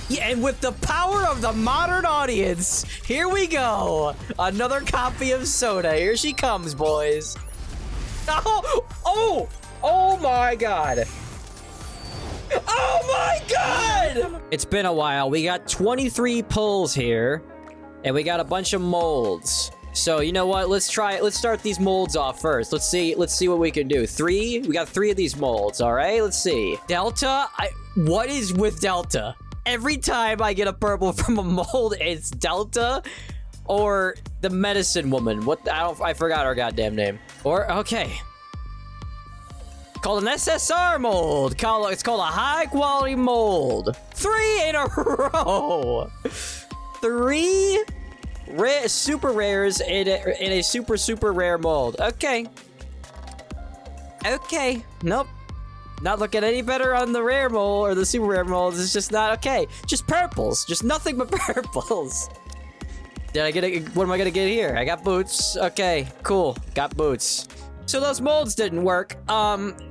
Yeah, and with the power of the modern audience, here we go. Another copy of Soda. Here she comes, boys. Oh my god. Oh my god! It's been a while. We got 23 pulls here, and we got a bunch of molds. So you know what? Let's start these molds off first. Let's see what we can do. We got 3 of these molds. All right, let's see. Delta. What is with Delta? Every time I get a purple from a mold, it's Delta or the medicine woman. I forgot her goddamn name. Okay. Called an SSR mold. It's called a high quality mold. 3 in a row. 3 super rares in a super rare mold. Okay. Nope. Not looking any better on the rare mold or the super rare molds. It's just not okay. Just purples. Just nothing but purples. Did I get it? What am I gonna get here? I got boots. Okay, cool. Got boots. So those molds didn't work.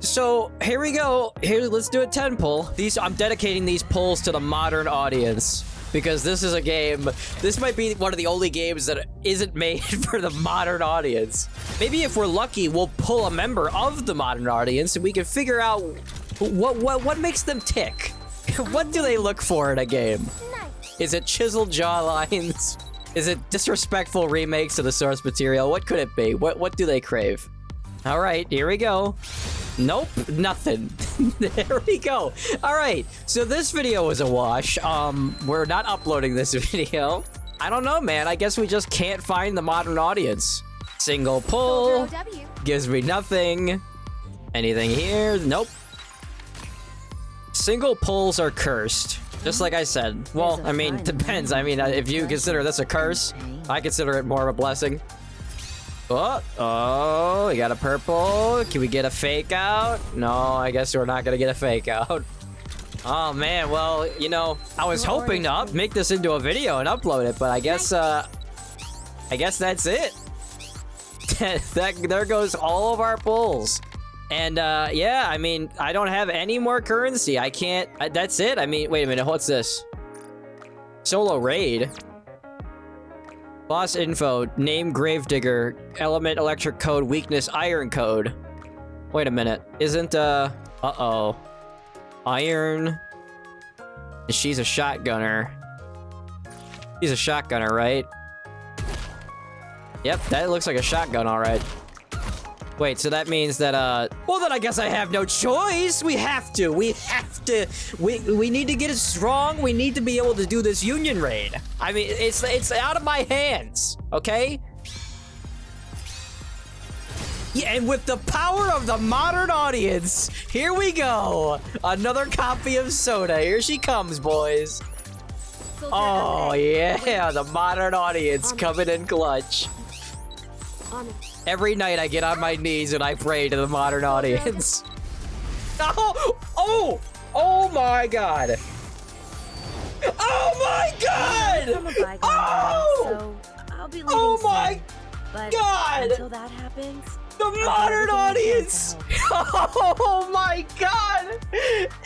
So here we go. Let's do a 10 pull. I'm dedicating these pulls to the modern audience because this is a game. This might be one of the only games that isn't made for the modern audience. Maybe if we're lucky, we'll pull a member of the modern audience and we can figure out what makes them tick. What do they look for in a game? Is it chiseled jawlines? Is it disrespectful remakes of the source material? What could it be? What do they crave? All right, here we go. Nope, nothing. There we go. All right, so this video was a wash. We're not uploading this video. I don't know, man. I guess we just can't find the modern audience. Single pull gives me nothing. Anything here? Nope. Single pulls are cursed. Just like I said. Well, I mean, depends. I mean, if you consider this a curse, I consider it more of a blessing. Oh, we got a purple. Can we get a fake out? No, I guess we're not gonna get a fake out. Oh man, well, you know, I was hoping to make this into a video and upload it, but I guess that's it. There goes all of our pulls. And yeah, I mean, I don't have any more currency. I can't. That's it. I mean, wait a minute. What's this? Solo raid. Boss info, name Gravedigger, element electric code, weakness iron code. Wait a minute, isn't uh-oh. Iron. She's a shotgunner. She's a shotgunner, right? Yep, that looks like a shotgun, all right. Wait, so that means that, well, then I guess I have no choice. We have to. We need to get it strong. We need to be able to do this union raid. I mean, it's out of my hands, okay? Yeah, and with the power of the modern audience, here we go. Another copy of Soda. Here she comes, boys. Oh, yeah, the modern audience coming in clutch. Every night I get on my knees and I pray to the modern audience. Oh my god. Oh my god! Oh my god! Until that happens, the modern audience! Oh my god!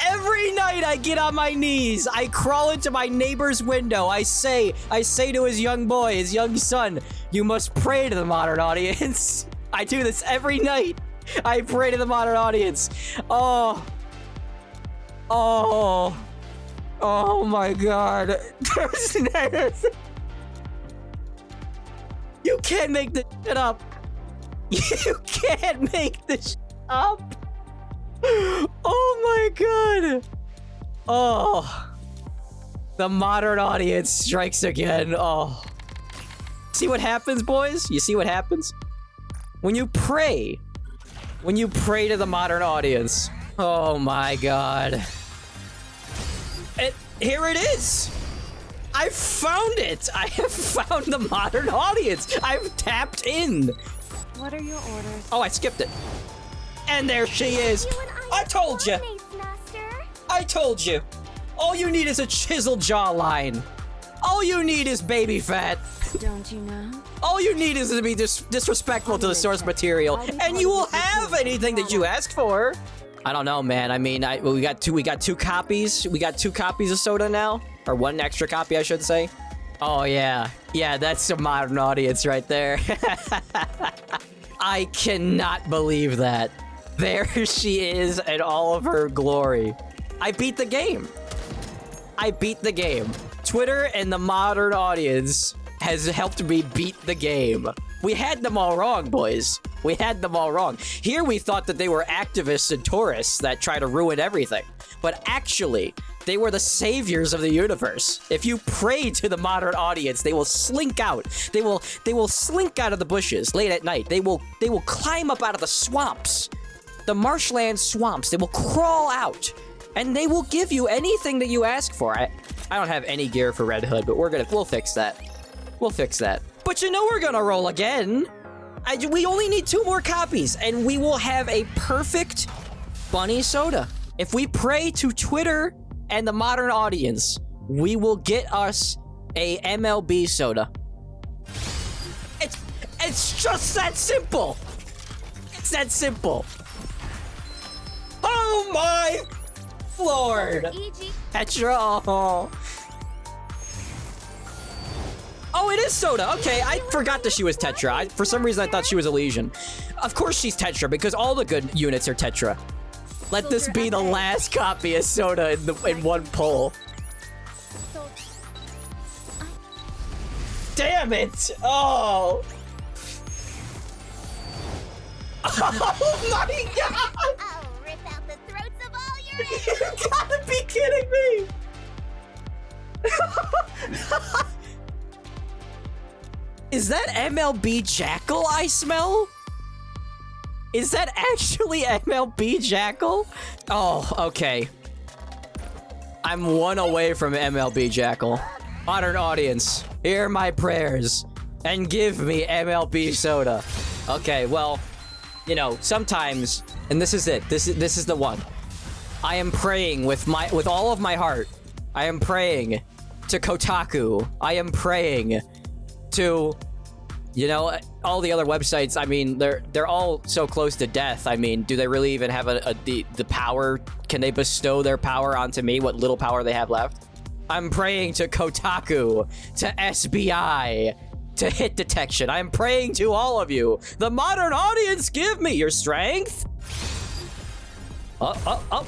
Every night I get on my knees, I crawl into my neighbor's window, I say to his young boy, his young son, you must pray to the modern audience. I do this every night. I pray to the modern audience. Oh my god. You can't make this shit up. You can't make this shit up. Oh my god. Oh. The modern audience strikes again. Oh. See what happens, boys? You see what happens? When you pray to the modern audience. Oh my god. Here it is. I found it. I have found the modern audience. I've tapped in. What are your orders? Oh, I skipped it. And there she is. I told you. I told you. All you need is a chiseled jawline. All you need is baby fat. Don't you know? All you need is to be disrespectful to the source material, and you will have anything that you asked for. I don't know, man. I mean, we got two copies. We got 2 copies of soda now, or 1 extra copy, I should say. Oh yeah, yeah, that's a modern audience right there. I cannot believe that. There she is in all of her glory. I beat the game. I beat the game. Twitter and the modern audience has helped me beat the game. We had them all wrong, boys. We had them all wrong. Here we thought that they were activists and tourists that try to ruin everything. But actually, they were the saviors of the universe. If you pray to the modern audience, they will slink out. They will slink out of the bushes late at night. They will climb up out of the swamps. The marshland swamps. They will crawl out. And they will give you anything that you ask for. I don't have any gear for Red Hood, but we'll fix that. We'll fix that. But you know we're gonna roll again. We only need 2 more copies, and we will have a perfect bunny soda. If we pray to Twitter and the modern audience, we will get us a MLB soda. It's just that simple. It's that simple. Oh my Lord. Petra. Oh, it is soda. Okay, I forgot that she was Tetra. For some reason, I thought she was Elysian. Of course she's Tetra, because all the good units are Tetra. Let this be the last copy of soda in one pull. Damn it! Oh! Oh my god! I'll rip out the throats of all your You gotta be kidding me! Is that MLB Jackal I smell? Is that actually MLB Jackal? Oh, okay. I'm 1 away from MLB Jackal. Modern audience, hear my prayers and give me MLB soda. Okay, well, you know, sometimes, and this is it. This is the one. I am praying with all of my heart. I am praying to Kotaku. I am praying to, you know, all the other websites. I mean, they're all so close to death. I mean, do they really even have the power? Can they bestow their power onto me? What little power they have left? I'm praying to Kotaku, to SBI, to Hit Detection. I'm praying to all of you. The modern audience, give me your strength. Oh.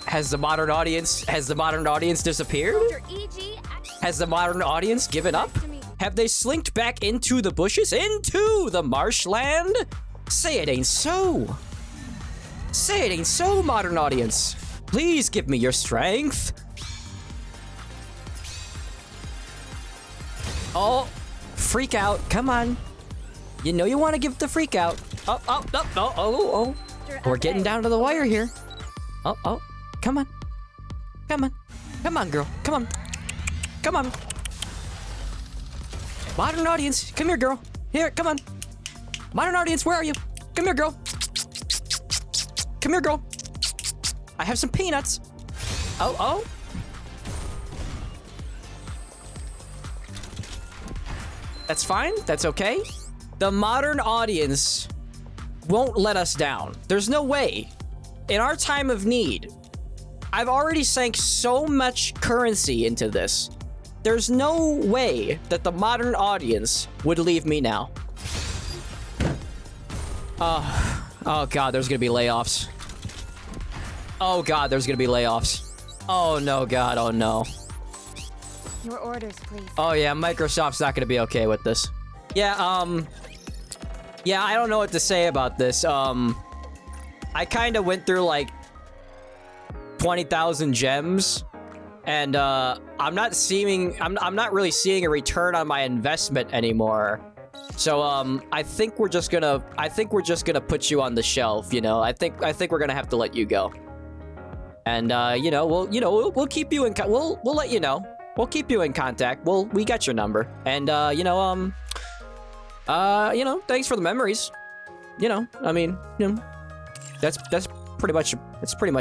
Has the modern audience disappeared? Has the modern audience given up? Have they slinked back into the bushes? Into the marshland? Say it ain't so. Say it ain't so, modern audience. Please give me your strength. Oh, freak out. Come on. You know you want to give the freak out. Oh. We're getting down to the wire here. Oh. Come on. Come on, girl. Come on. Modern audience, come here, girl. Here, come on. Modern audience, where are you? Come here, girl. Come here, girl. I have some peanuts. Oh. That's fine. That's okay. The modern audience won't let us down. There's no way. In our time of need, I've already sank so much currency into this. There's no way that the modern audience would leave me now. Oh god, there's gonna be layoffs. Oh god, there's gonna be layoffs. Oh no, god, oh no. Your orders, please. Oh yeah, Microsoft's not gonna be okay with this. Yeah, I don't know what to say about this. I kinda went through like 20,000 gems, and I'm not really seeing a return on my investment anymore. So I think we're just gonna put you on the shelf, you know. I think we're gonna have to let you go. And we'll keep you in we'll let you know. We'll keep you in contact. We got your number. And thanks for the memories. You know, I mean, you know, that's pretty much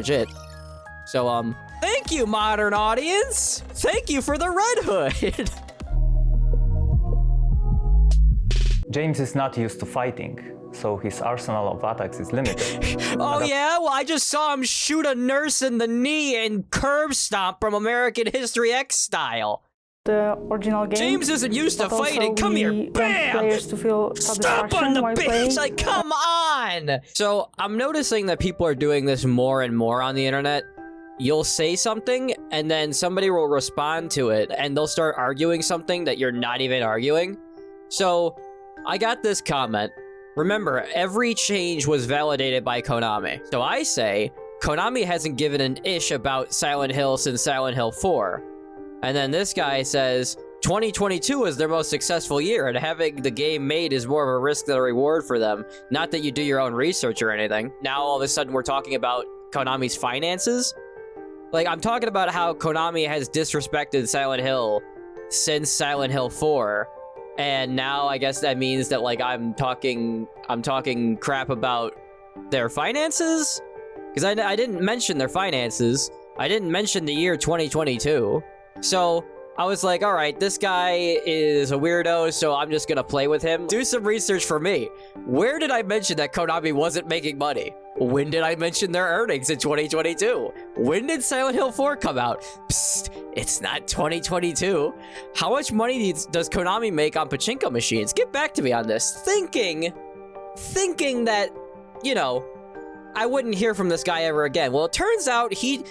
it. So thank you, modern audience. Thank you for the Red Hood. James is not used to fighting. so his arsenal of attacks is limited. Oh yeah? Well, I just saw him shoot a nurse in the knee and curb stomp from American History X style. The original game. James isn't used to fighting. Come here. Bam! Players to feel Stop on the bitch! Like, come on! So, I'm noticing that people are doing this more and more on the internet. You'll say something, and then somebody will respond to it, and they'll start arguing something that you're not even arguing. So, I got this comment. Remember, every change was validated by Konami. So I say, Konami hasn't given an ish about Silent Hill since Silent Hill 4. And then this guy says, 2022 is their most successful year, and having the game made is more of a risk than a reward for them. Not that you do your own research or anything. Now all of a sudden we're talking about Konami's finances? Like, I'm talking about how Konami has disrespected Silent Hill since Silent Hill 4. And now I guess that means that, like, I'm talking crap about their finances? Because I didn't mention their finances. I didn't mention the year 2022. So I was like, all right, this guy is a weirdo, so I'm just gonna play with him. Do some research for me. Where did I mention that Konami wasn't making money? When did I mention their earnings in 2022? When did Silent Hill 4 come out? Psst, it's not 2022. How much money does Konami make on pachinko machines? Get back to me on this. Thinking that, you know, I wouldn't hear from this guy ever again. Well, it turns out he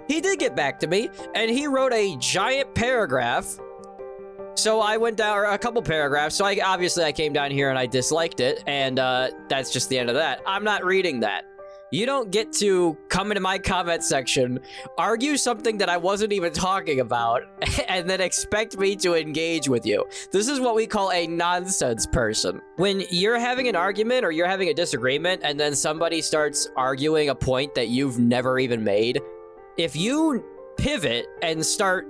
did get back to me, and he wrote a giant paragraph. So I went down a couple paragraphs. So obviously I came down here and I disliked it, and that's just the end of that. I'm not reading that. You don't get to come into my comment section, argue something that I wasn't even talking about, and then expect me to engage with you. This is what we call a nonsense person. When you're having an argument or you're having a disagreement, and then somebody starts arguing a point that you've never even made, if you pivot and start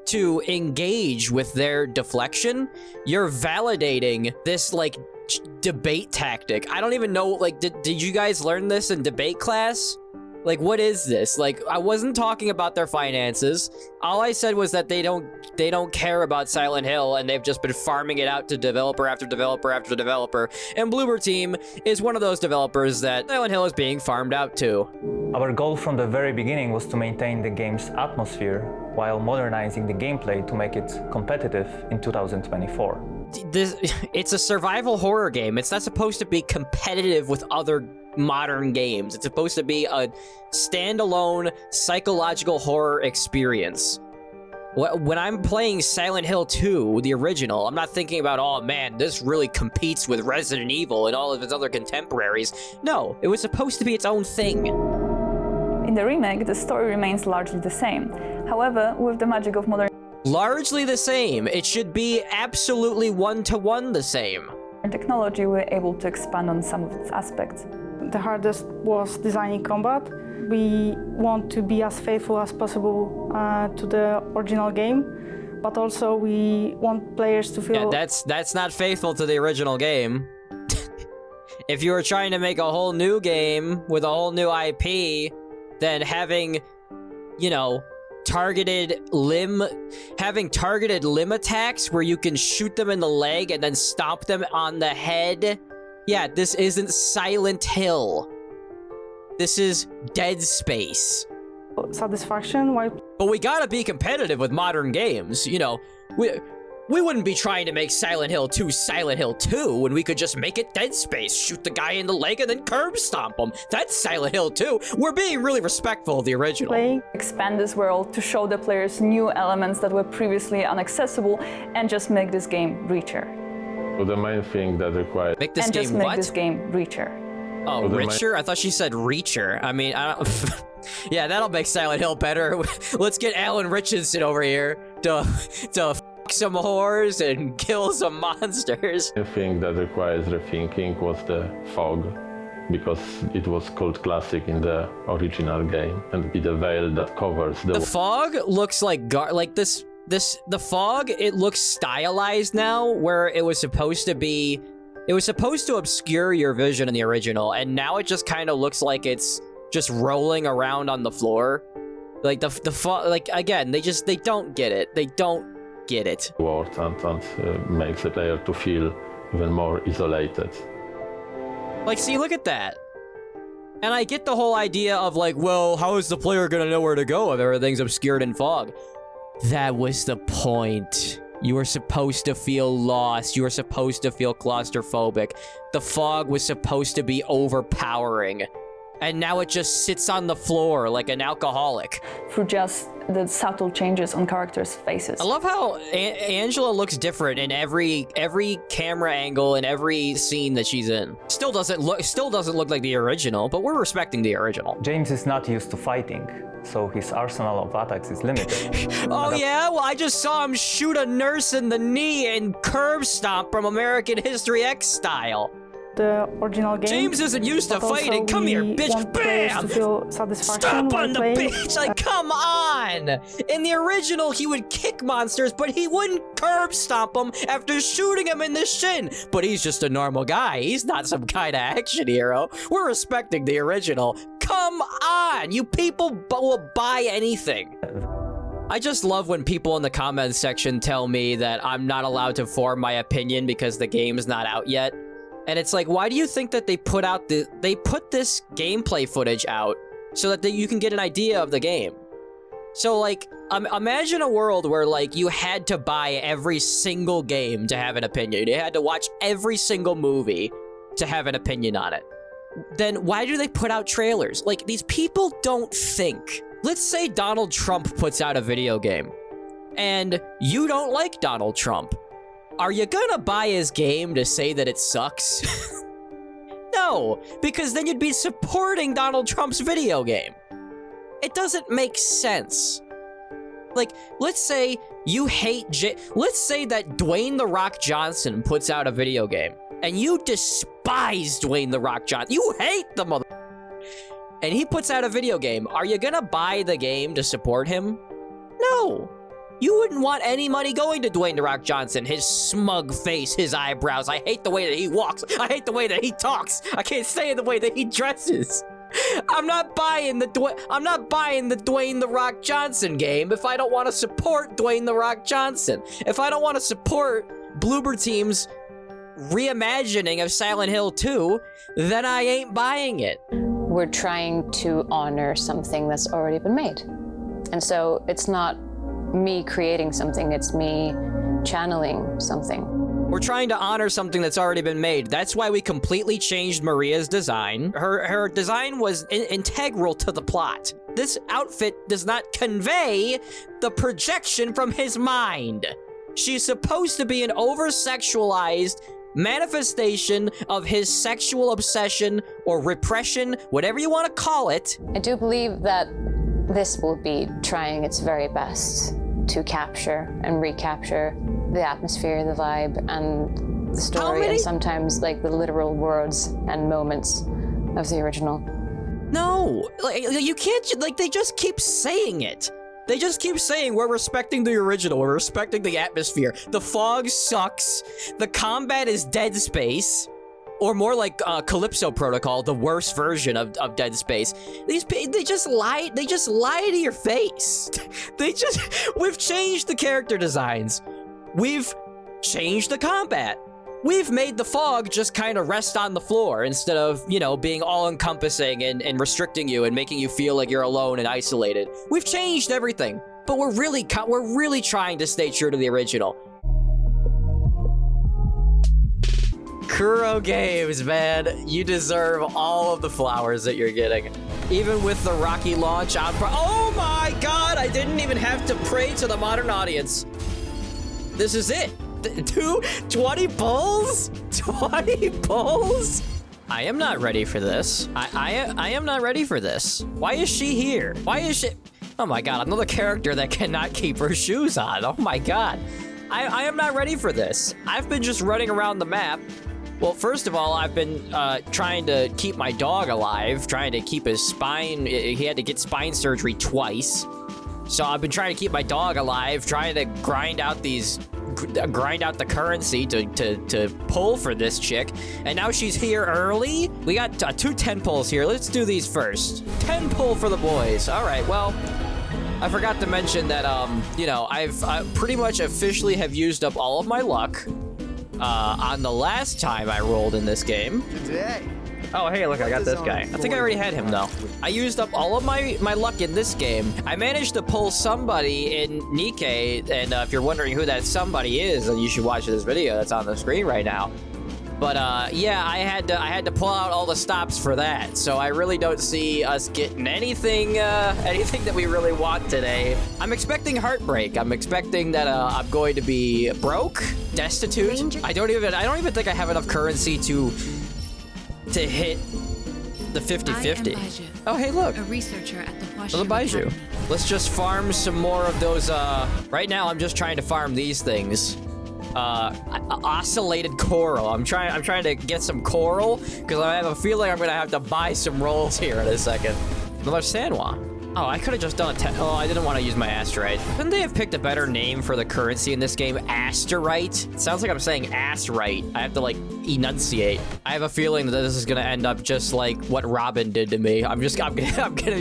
to engage with their deflection, you're validating this, like, debate tactic. I don't even know, like, did you guys learn this in debate class? Like, what is this? Like, I wasn't talking about their finances. All I said was that they don't care about Silent Hill, and they've just been farming it out to developer after developer after developer. And Bloober Team is one of those developers that Silent Hill is being farmed out to. Our goal from the very beginning was to maintain the game's atmosphere while modernizing the gameplay to make it competitive in 2024. It's a survival horror game. It's not supposed to be competitive with other modern games. It's supposed to be a standalone psychological horror experience. When I'm playing Silent Hill 2, the original, I'm not thinking about, oh man, this really competes with Resident Evil and all of its other contemporaries. No, it was supposed to be its own thing. In the remake, the story remains largely the same. However, with the magic of modern Largely the same. It should be absolutely one-to-one the same. technology, we're able to expand on some of its aspects. The hardest was designing combat. We want to be as faithful as possible to the original game, but also we want players to feel... Yeah, that's not faithful to the original game. If you were trying to make a whole new game with a whole new IP, then having, you know, targeted limb attacks where you can shoot them in the leg and then stomp them on the head. Yeah, this isn't Silent Hill. This is Dead Space. Satisfaction while... But we gotta be competitive with modern games, you know. We wouldn't be trying to make Silent Hill 2 Silent Hill 2 when we could just make it Dead Space, shoot the guy in the leg and then curb stomp him. That's Silent Hill 2. We're being really respectful of the original. Expand this world to show the players new elements that were previously inaccessible and just make this game richer. Well, the main thing that requires... Make this and game just make what? this game richer. Oh, Well, richer? I thought she said reacher. I mean, I don't... Yeah, that'll make Silent Hill better. Let's get Alan Richardson over here to f some whores and kill some monsters. The thing that requires rethinking was the fog, because it was called classic in the original game, and it's a veil that covers The fog looks like the fog, it looks stylized now, where it was supposed to be... It was supposed to obscure your vision in the original, and now it just kind of looks like it's just rolling around on the floor. Like, the fog... Like, again, they don't get it. They don't get it. world and makes the player to feel even more isolated. Like, see, look at that. And I get the whole idea of like, well, how is the player gonna know where to go if everything's obscured in fog? That was the point. You were supposed to feel lost. You were supposed to feel claustrophobic. The fog was supposed to be overpowering. And now it just sits on the floor like an alcoholic. Through just the subtle changes on characters' faces. I love how Angela looks different in every camera angle and every scene that she's in. Still doesn't look like the original, but we're respecting the original. James is not used to fighting, so his arsenal of attacks is limited. Oh yeah? Well, I just saw him shoot a nurse in the knee and curb stomp from American History X style. The original game. James isn't used to fighting. Come here, bitch. Bam! To feel satisfaction Stop on the playing. bitch! Like, come on! In the original, he would kick monsters, but he wouldn't curb stomp them after shooting him in the shin. But he's just a normal guy. He's not some kind of action hero. We're respecting the original. Come on! You people will buy anything. I just love when people in the comments section tell me that I'm not allowed to form my opinion because the game's not out yet. And it's like, why do you think that they put this gameplay footage out so that you can get an idea of the game? So like, imagine a world where like you had to buy every single game to have an opinion. You had to watch every single movie to have an opinion on it. Then why do they put out trailers? Like, these people don't think. Let's say Donald Trump puts out a video game and you don't like Donald Trump. Are you gonna buy his game to say that it sucks? No, because then you'd be supporting Donald Trump's video game. It doesn't make sense. Like, let's say you hate let's say that Dwayne "The Rock" Johnson puts out a video game, and you despise Dwayne "The Rock" Johnson. You hate the mother... And he puts out a video game. Are you gonna buy the game to support him? No. You wouldn't want any money going to Dwayne "The Rock" Johnson. His smug face, his eyebrows. I hate the way that he walks. I hate the way that he talks. I can't say the way that he dresses. I'm not buying the Dwayne "The Rock" Johnson game if I don't want to support Dwayne "The Rock" Johnson. If I don't want to support Bloober Team's reimagining of Silent Hill 2, then I ain't buying it. We're trying to honor something that's already been made. And so it's not me creating something, it's me channeling something. We're trying to honor something that's already been made. That's why we completely changed Maria's design. Her design was integral to the plot. This outfit does not convey the projection from his mind. She's supposed to be an over-sexualized manifestation of his sexual obsession or repression, whatever you want to call it. I do believe that this will be trying its very best to capture and recapture the atmosphere, the vibe, and the story, and sometimes like the literal words and moments of the original. No, like, you can't, like, they just keep saying it. They just keep saying, we're respecting the original, we're respecting the atmosphere. The fog sucks, the combat is Dead Space, or more like Calypso Protocol, the worst version of Dead Space. They just lie to your face. We've changed the character designs. We've changed the combat. We've made the fog just kind of rest on the floor instead of, you know, being all-encompassing and restricting you and making you feel like you're alone and isolated. We've changed everything, but we're really trying to stay true to the original. Kuro Games, man, you deserve all of the flowers that you're getting. Even with the rocky launch, oh my god, I didn't even have to pray to the modern audience. This is it. 20 pulls? 20 pulls? I am not ready for this. I am not ready for this. Why is she here? Why is she... Oh my god, another character that cannot keep her shoes on. Oh my god. I am not ready for this. I've been just running around the map. Well, first of all, I've been trying to keep my dog alive, trying to keep his spine. He had to get spine surgery twice. So I've been trying to keep my dog alive, trying to grind out the currency to pull for this chick. And now she's here early. We got 2 10 pulls here. Let's do these first. 10 pull for the boys. All right, well, I forgot to mention that, you know, I pretty much officially have used up all of my luck on the last time I rolled in this game. Today, Oh, hey, look, I got this guy. I think I already had him, though. I used up all of my luck in this game. I managed to pull somebody in Nikke, and if you're wondering who that somebody is, then you should watch this video that's on the screen right now. But yeah, I had to pull out all the stops for that. So I really don't see us getting anything that we really want today. I'm expecting heartbreak. I'm expecting that I'm going to be broke, destitute. I don't even think I have enough currency to hit the 50-50. Oh, hey, look. A researcher at the Little Baiju. Let's just farm some more of those. Right now, I'm just trying to farm these things. Oscillated coral. I'm trying to get some coral because I have a feeling I'm gonna have to buy some rolls here in a second. Another Sanwa. Oh, I could have just done a oh, I didn't want to use my asterite. Couldn't they have picked a better name for the currency in this game? Asterite? It sounds like I'm saying ass right. I have to like enunciate. I have a feeling that this is gonna end up just like what Robin did to me. I'm gonna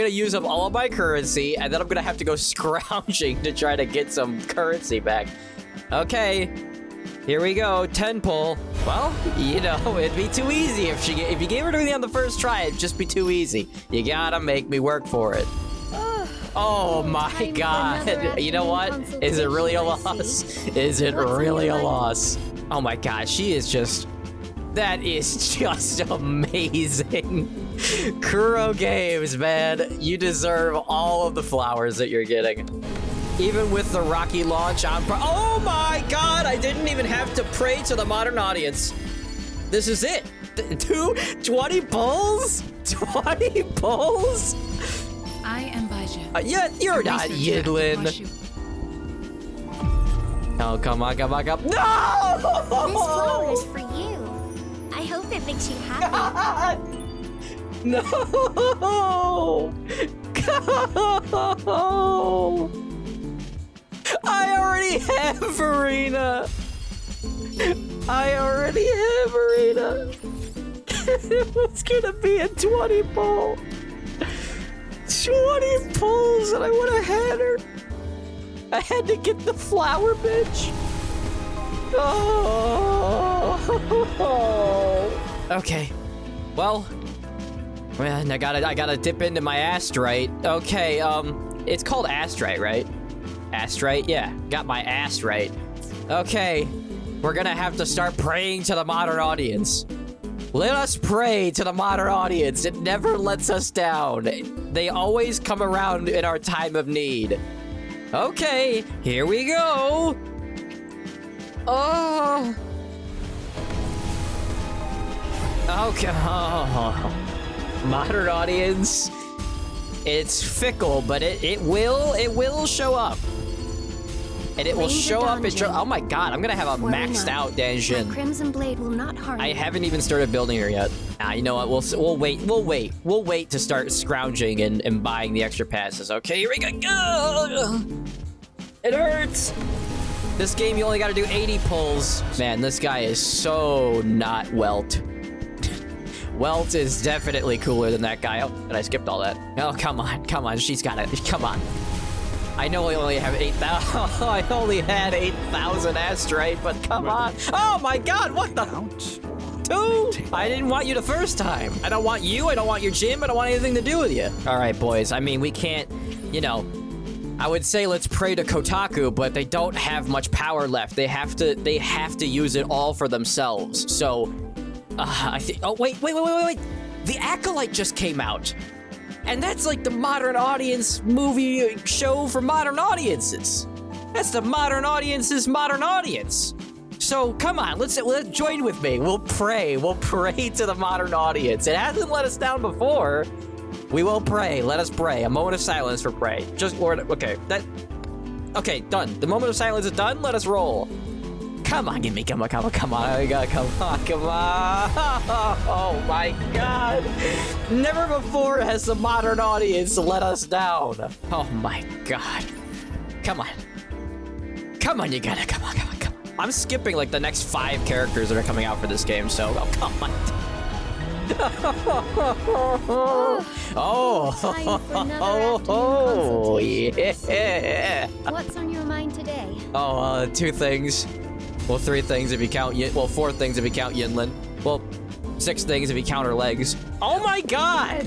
use up all of my currency and then I'm gonna have to go scrounging to try to get some currency back. Okay, here we go. 10 pull. Well, you know, it'd be too easy if you gave her to me on the first try. It'd just be too easy. You gotta make me work for it. Oh my god! You know what? Is it really a loss? Is it really a loss? Oh my god, she is just. That is just amazing. Kuro Games, man. You deserve all of the flowers that you're getting. Even with the rocky launch, oh my god, I didn't even have to pray to the modern audience. This is it. 20 pulls? 20 pulls? I am Baiju. Yeah, you're not Yidlin. Oh, come on, come on, come on. No! This flower is for you. I hope it makes you happy. No! No! I already have Arena. I already have Arena. It's gonna be a 20 pull. 20 pulls and I would have had her. I had to get the flower, bitch. Oh. Okay. Well, I gotta dip into my asterite. Okay, it's called asterite, right? Asterite? Yeah, got my ass right. Okay, we're gonna have to start praying to the modern audience. Let us pray to the modern audience. It never lets us down. They always come around in our time of need. Okay, here we go. Oh. Okay. Oh. Modern audience. It's fickle, but it will show up. And it will show up in oh my god, I'm gonna have a maxed out dungeon. My Crimson Blade will not harm I haven't even started building her yet. You know what, we'll wait to start scrounging and buying the extra passes. Okay, here we go. It hurts. This game you only gotta do 80 pulls. Man, this guy is so not Welt. Welt is definitely cooler than that guy. Oh, and I skipped all that. Oh, come on, she's got it. Come on. I know I only have 8,000. I only had 8,000 asterite, but come on. Oh my god, what the? Dude, I didn't want you the first time. I don't want you, I don't want your gym, I don't want anything to do with you. All right, boys, I mean, we can't, you know, I would say let's pray to Kotaku, but they don't have much power left. They have to use it all for themselves. So, I think, oh, wait. The Acolyte just came out. And that's like the modern audience movie show for modern audiences. That's the modern audience's modern audience. So come on, let's join with me. We'll pray to the modern audience. It hasn't let us down before. We will pray. Let us pray. A moment of silence for pray. Just Lord. Okay, okay, done. The moment of silence is done. Let us roll. Come on, come on. Oh, God, come on. Oh my God. Never before has the modern audience let us down. Oh my God. Come on, you gotta, come on. I'm skipping like the next 5 characters that are coming out for this game, so, oh, come on. Oh, yeah. What's on your mind today? Oh, 2 things. Well, 3 things if you count well, 4 things if you count Yinlin. Well, 6 things if you count her legs. Oh my god!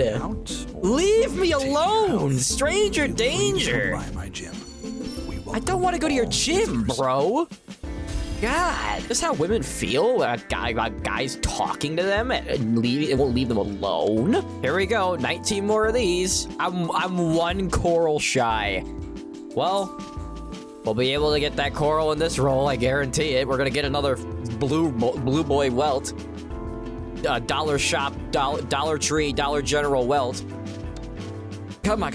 Leave me alone! Stranger danger! I don't want to go to your gym, bro. God, this is how women feel? Guys talking to them and it won't leave them alone. Here we go, 19 more of these. I'm 1 coral shy. Well, we'll be able to get that coral in this roll, I guarantee it. We're gonna get another blue boy welt. Dollar shop, Dollar Tree, Dollar General welt. Come on.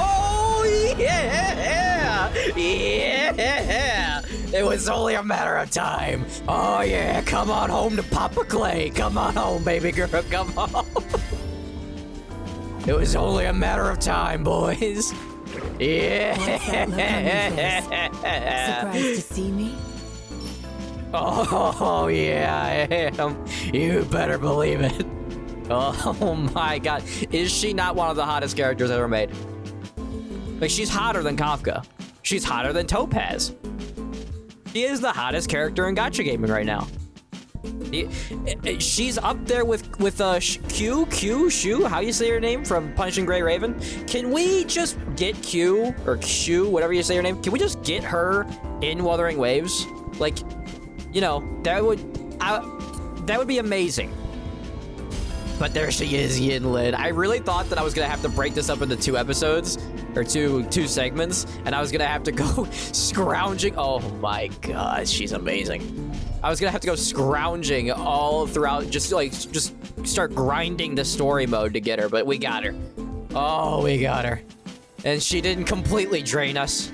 Oh, yeah! Yeah! It was only a matter of time. Oh, yeah. Come on home to Papa Clay. Come on home, baby girl. Come on. It was only a matter of time, boys. Yeah! Surprised to see me? Oh, yeah, I am. You better believe it. Oh my god. Is she not one of the hottest characters ever made? Like, she's hotter than Kafka. She's hotter than Topaz. She is the hottest character in gacha gaming right now. She's up there with Shu, how you say her name, from Punishing Gray Raven. Can we just get Q, or Shu, whatever you say her name, can we just get her in Wuthering Waves? Like, you know, that would be amazing. But there she is, Yinlin. I really thought that I was gonna have to break this up into 2 episodes, or two segments, and I was gonna have to go scrounging. Oh my god, she's amazing. I was gonna have to go scrounging all throughout, just start grinding the story mode to get her, but we got her. Oh, we got her. And she didn't completely drain us.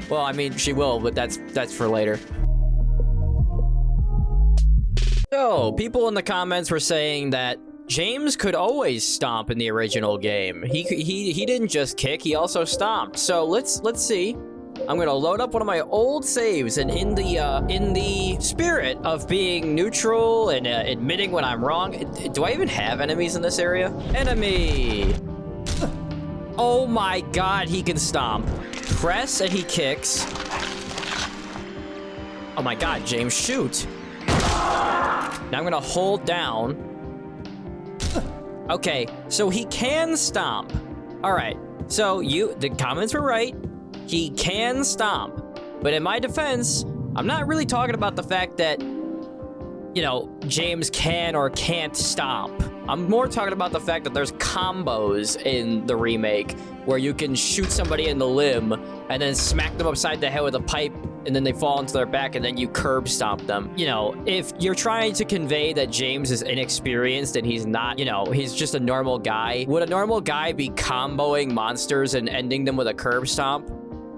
Well, I mean, she will, but that's for later. So, people in the comments were saying that James could always stomp in the original game. He didn't just kick, he also stomped. So let's see. I'm gonna load up one of my old saves, and in the spirit of being neutral and admitting when I'm wrong, do I even have enemies in this area? Enemy! Oh my god, he can stomp. Press and he kicks. Oh my god, James, shoot. Now I'm gonna hold down. Okay, so he can stomp. All right, so the comments were right. He can stomp. But in my defense, I'm not really talking about the fact that, you know, James can or can't stomp. I'm more talking about the fact that there's combos in the remake where you can shoot somebody in the limb and then smack them upside the head with a pipe, and then they fall into their back, and then you curb stomp them. You know, if you're trying to convey that James is inexperienced and he's not, you know, he's just a normal guy, would a normal guy be comboing monsters and ending them with a curb stomp?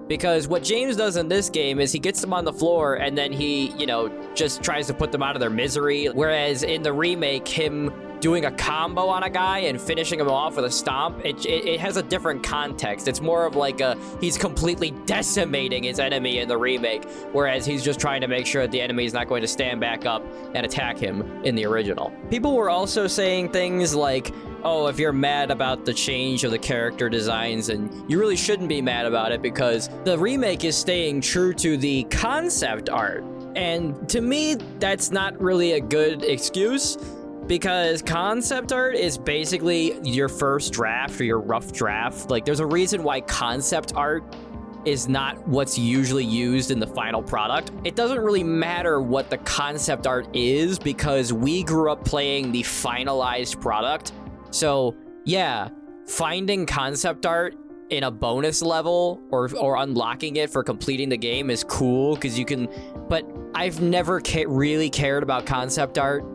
Because what James does in this game is he gets them on the floor and then he, you know, just tries to put them out of their misery. Whereas in the remake, him doing a combo on a guy and finishing him off with a stomp, it has a different context. It's more of like he's completely decimating his enemy in the remake, whereas he's just trying to make sure that the enemy is not going to stand back up and attack him in the original. People were also saying things like, oh, if you're mad about the change of the character designs, and you really shouldn't be mad about it because the remake is staying true to the concept art. And to me, that's not really a good excuse, because concept art is basically your first draft or your rough draft. Like, there's a reason why concept art is not what's usually used in the final product. It doesn't really matter what the concept art is because we grew up playing the finalized product. So yeah, finding concept art in a bonus level or unlocking it for completing the game is cool because you can, but I've never really cared about concept art.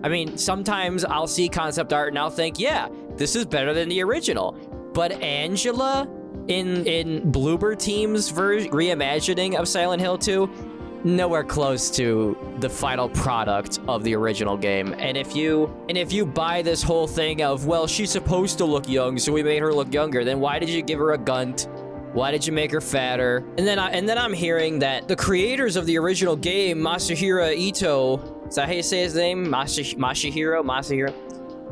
I mean, sometimes I'll see concept art and I'll think, yeah, this is better than the original. But Angela in Bloober Team's reimagining of Silent Hill 2, nowhere close to the final product of the original game. And if you buy this whole thing of, well, she's supposed to look young, so we made her look younger, then why did you give her a gunt? Why did you make her fatter? And then I'm hearing that the creators of the original game, Masahiro Ito, is that how you say his name? Masahiro?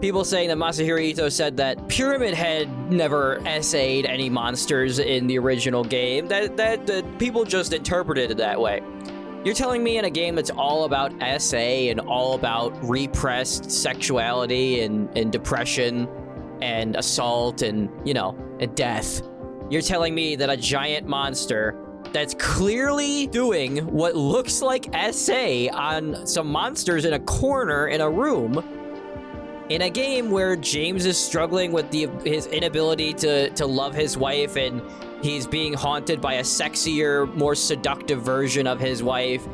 People saying that Masahiro Ito said that Pyramid Head never essayed any monsters in the original game. That people just interpreted it that way. You're telling me in a game that's all about SA and all about repressed sexuality and depression and assault and, you know, and death. You're telling me that a giant monster that's clearly doing what looks like SA on some monsters in a corner in a room in a game where James is struggling with his inability to love his wife, and he's being haunted by a sexier, more seductive version of his wife,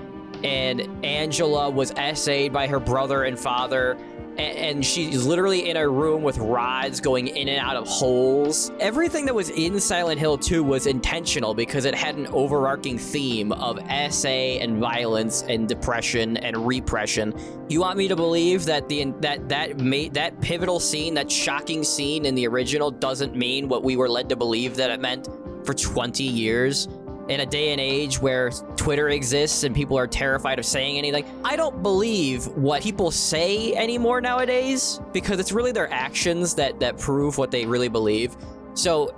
and Angela was SA'd by her brother and father, and she's literally in a room with rods going in and out of holes. Everything that was in Silent Hill 2 was intentional because it had an overarching theme of SA and violence and depression and repression. You want me to believe that that pivotal scene, that shocking scene in the original doesn't mean what we were led to believe that it meant for 20 years? In a day and age where Twitter exists and people are terrified of saying anything, I don't believe what people say anymore nowadays, because it's really their actions that prove what they really believe. So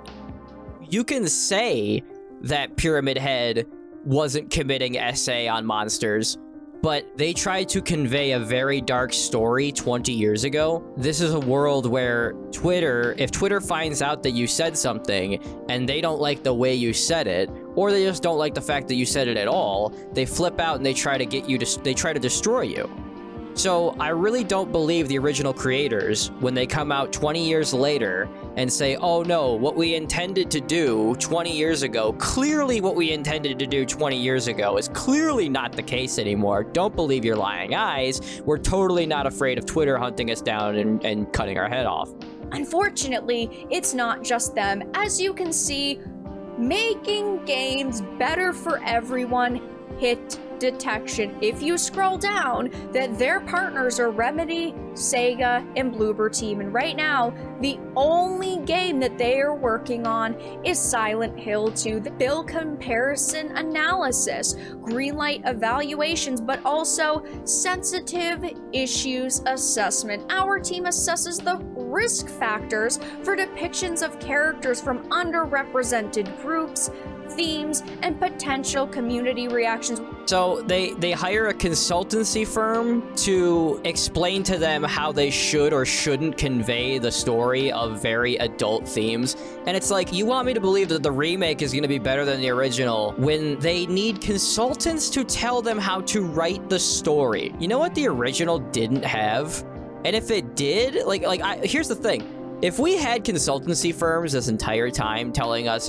you can say that Pyramid Head wasn't committing SA on monsters, but they tried to convey a very dark story 20 years ago. This is a world where if Twitter finds out that you said something and they don't like the way you said it, or they just don't like the fact that you said it at all, they flip out and they try to destroy you. So I really don't believe the original creators when they come out 20 years later and say, oh no, what we intended to do 20 years ago, clearly what we intended to do 20 years ago is clearly not the case anymore. Don't believe your lying eyes. We're totally not afraid of Twitter hunting us down and cutting our head off. Unfortunately, it's not just them. As you can see, making games better for everyone hit detection. If you scroll down, that their partners are Remedy, Sega, and Bloober Team, and right now the only game that they are working on is Silent Hill 2. The bill comparison analysis, greenlight evaluations, but also sensitive issues assessment. Our team assesses the risk factors for depictions of characters from underrepresented groups, themes, and potential community reactions. So they hire a consultancy firm to explain to them how they should or shouldn't convey the story of very adult themes. And it's like, you want me to believe that the remake is going to be better than the original when they need consultants to tell them how to write the story. You know what the original didn't have? And if it did, here's the thing. If we had consultancy firms this entire time telling us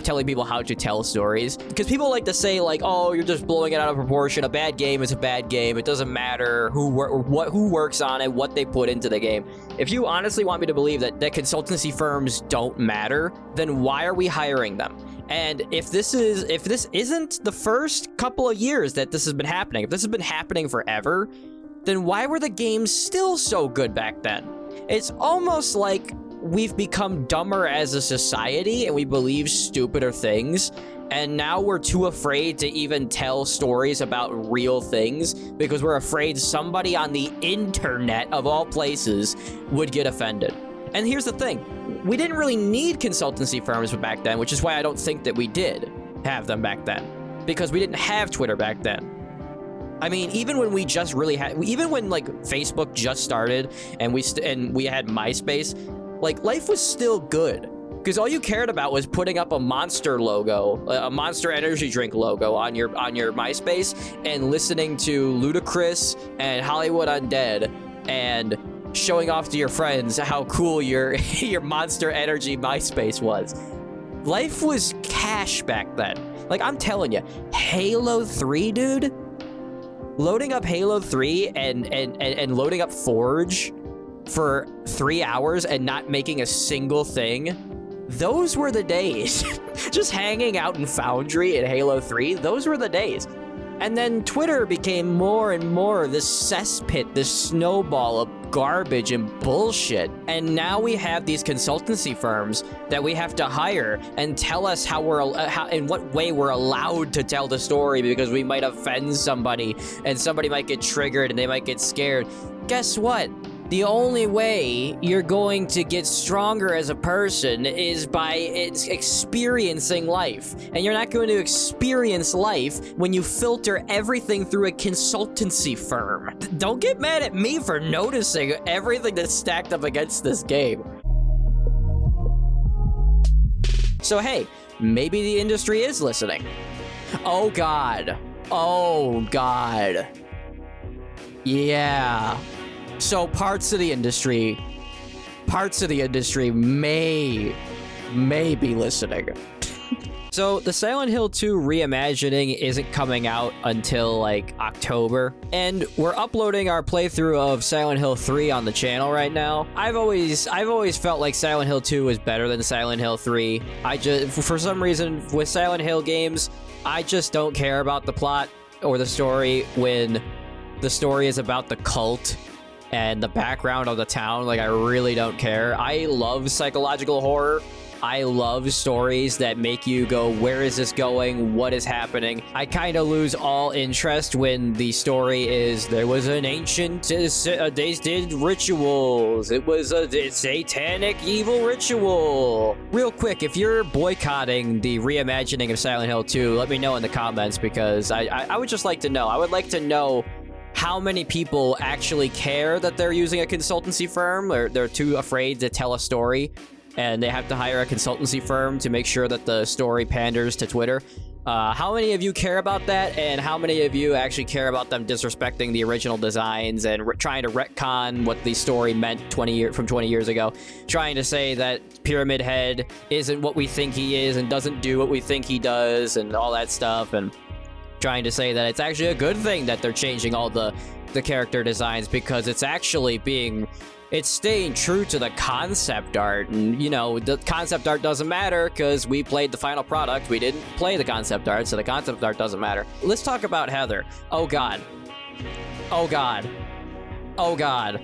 telling people how to tell stories, because people like to say like, oh, you're just blowing it out of proportion. A bad game is a bad game. It doesn't matter who works on it, what they put into the game. If you honestly want me to believe that consultancy firms don't matter, then why are we hiring them? And if this isn't the first couple of years that this has been happening, if this has been happening forever, then why were the games still so good back then? It's almost like we've become dumber as a society and we believe stupider things, and now we're too afraid to even tell stories about real things because we're afraid somebody on the internet, of all places, would get offended. And here's the thing, we didn't really need consultancy firms back then, which is why I don't think that we did have them back then, because we didn't have Twitter back then. I mean, even when we just really had, even when like Facebook just started and we had MySpace, like, life was still good, because all you cared about was putting up a Monster logo, a Monster energy drink logo on your MySpace, and listening to Ludacris and Hollywood Undead, and showing off to your friends how cool your Monster energy MySpace was. Life was cash back then. Like, I'm telling you, Halo 3, dude, loading up Halo 3 and loading up Forge for 3 hours and not making a single thing, those were the days. Just hanging out in Foundry in Halo 3, those were the days. And then Twitter became more and more this cesspit, this snowball of garbage and bullshit. And now we have these consultancy firms that we have to hire and tell us in what way we're allowed to tell the story, because we might offend somebody and somebody might get triggered and they might get scared. Guess what? The only way you're going to get stronger as a person is by experiencing life. And you're not going to experience life when you filter everything through a consultancy firm. Don't get mad at me for noticing everything that's stacked up against this game. So hey, maybe the industry is listening. Oh God. Oh God. Yeah. So parts of the industry may be listening. So the Silent Hill 2 reimagining isn't coming out until like October, and we're uploading our playthrough of Silent Hill 3 on the channel right now. I've always felt like Silent Hill 2 was better than Silent Hill 3. For some reason with Silent Hill games, I just don't care about the plot or the story when the story is about the cult and the background of the town. Like, I really don't care. I love psychological horror. I love stories that make you go, where is this going? What is happening? I kind of lose all interest when the story is, there was an ancient, they did rituals. It was a satanic evil ritual. Real quick, if you're boycotting the reimagining of Silent Hill 2, let me know in the comments, because I would just like to know. I would like to know how many people actually care that they're using a consultancy firm, or they're too afraid to tell a story, and they have to hire a consultancy firm to make sure that the story panders to Twitter. How many of you care about that, and how many of you actually care about them disrespecting the original designs and trying to retcon what the story meant 20 years ago, trying to say that Pyramid Head isn't what we think he is and doesn't do what we think he does and all that stuff, and trying to say that it's actually a good thing that they're changing all the character designs because it's actually it's staying true to the concept art. And, you know, the concept art doesn't matter because we played the final product. We didn't play the concept art, so the concept art doesn't matter. Let's talk about Heather. Oh God. Oh God. Oh God.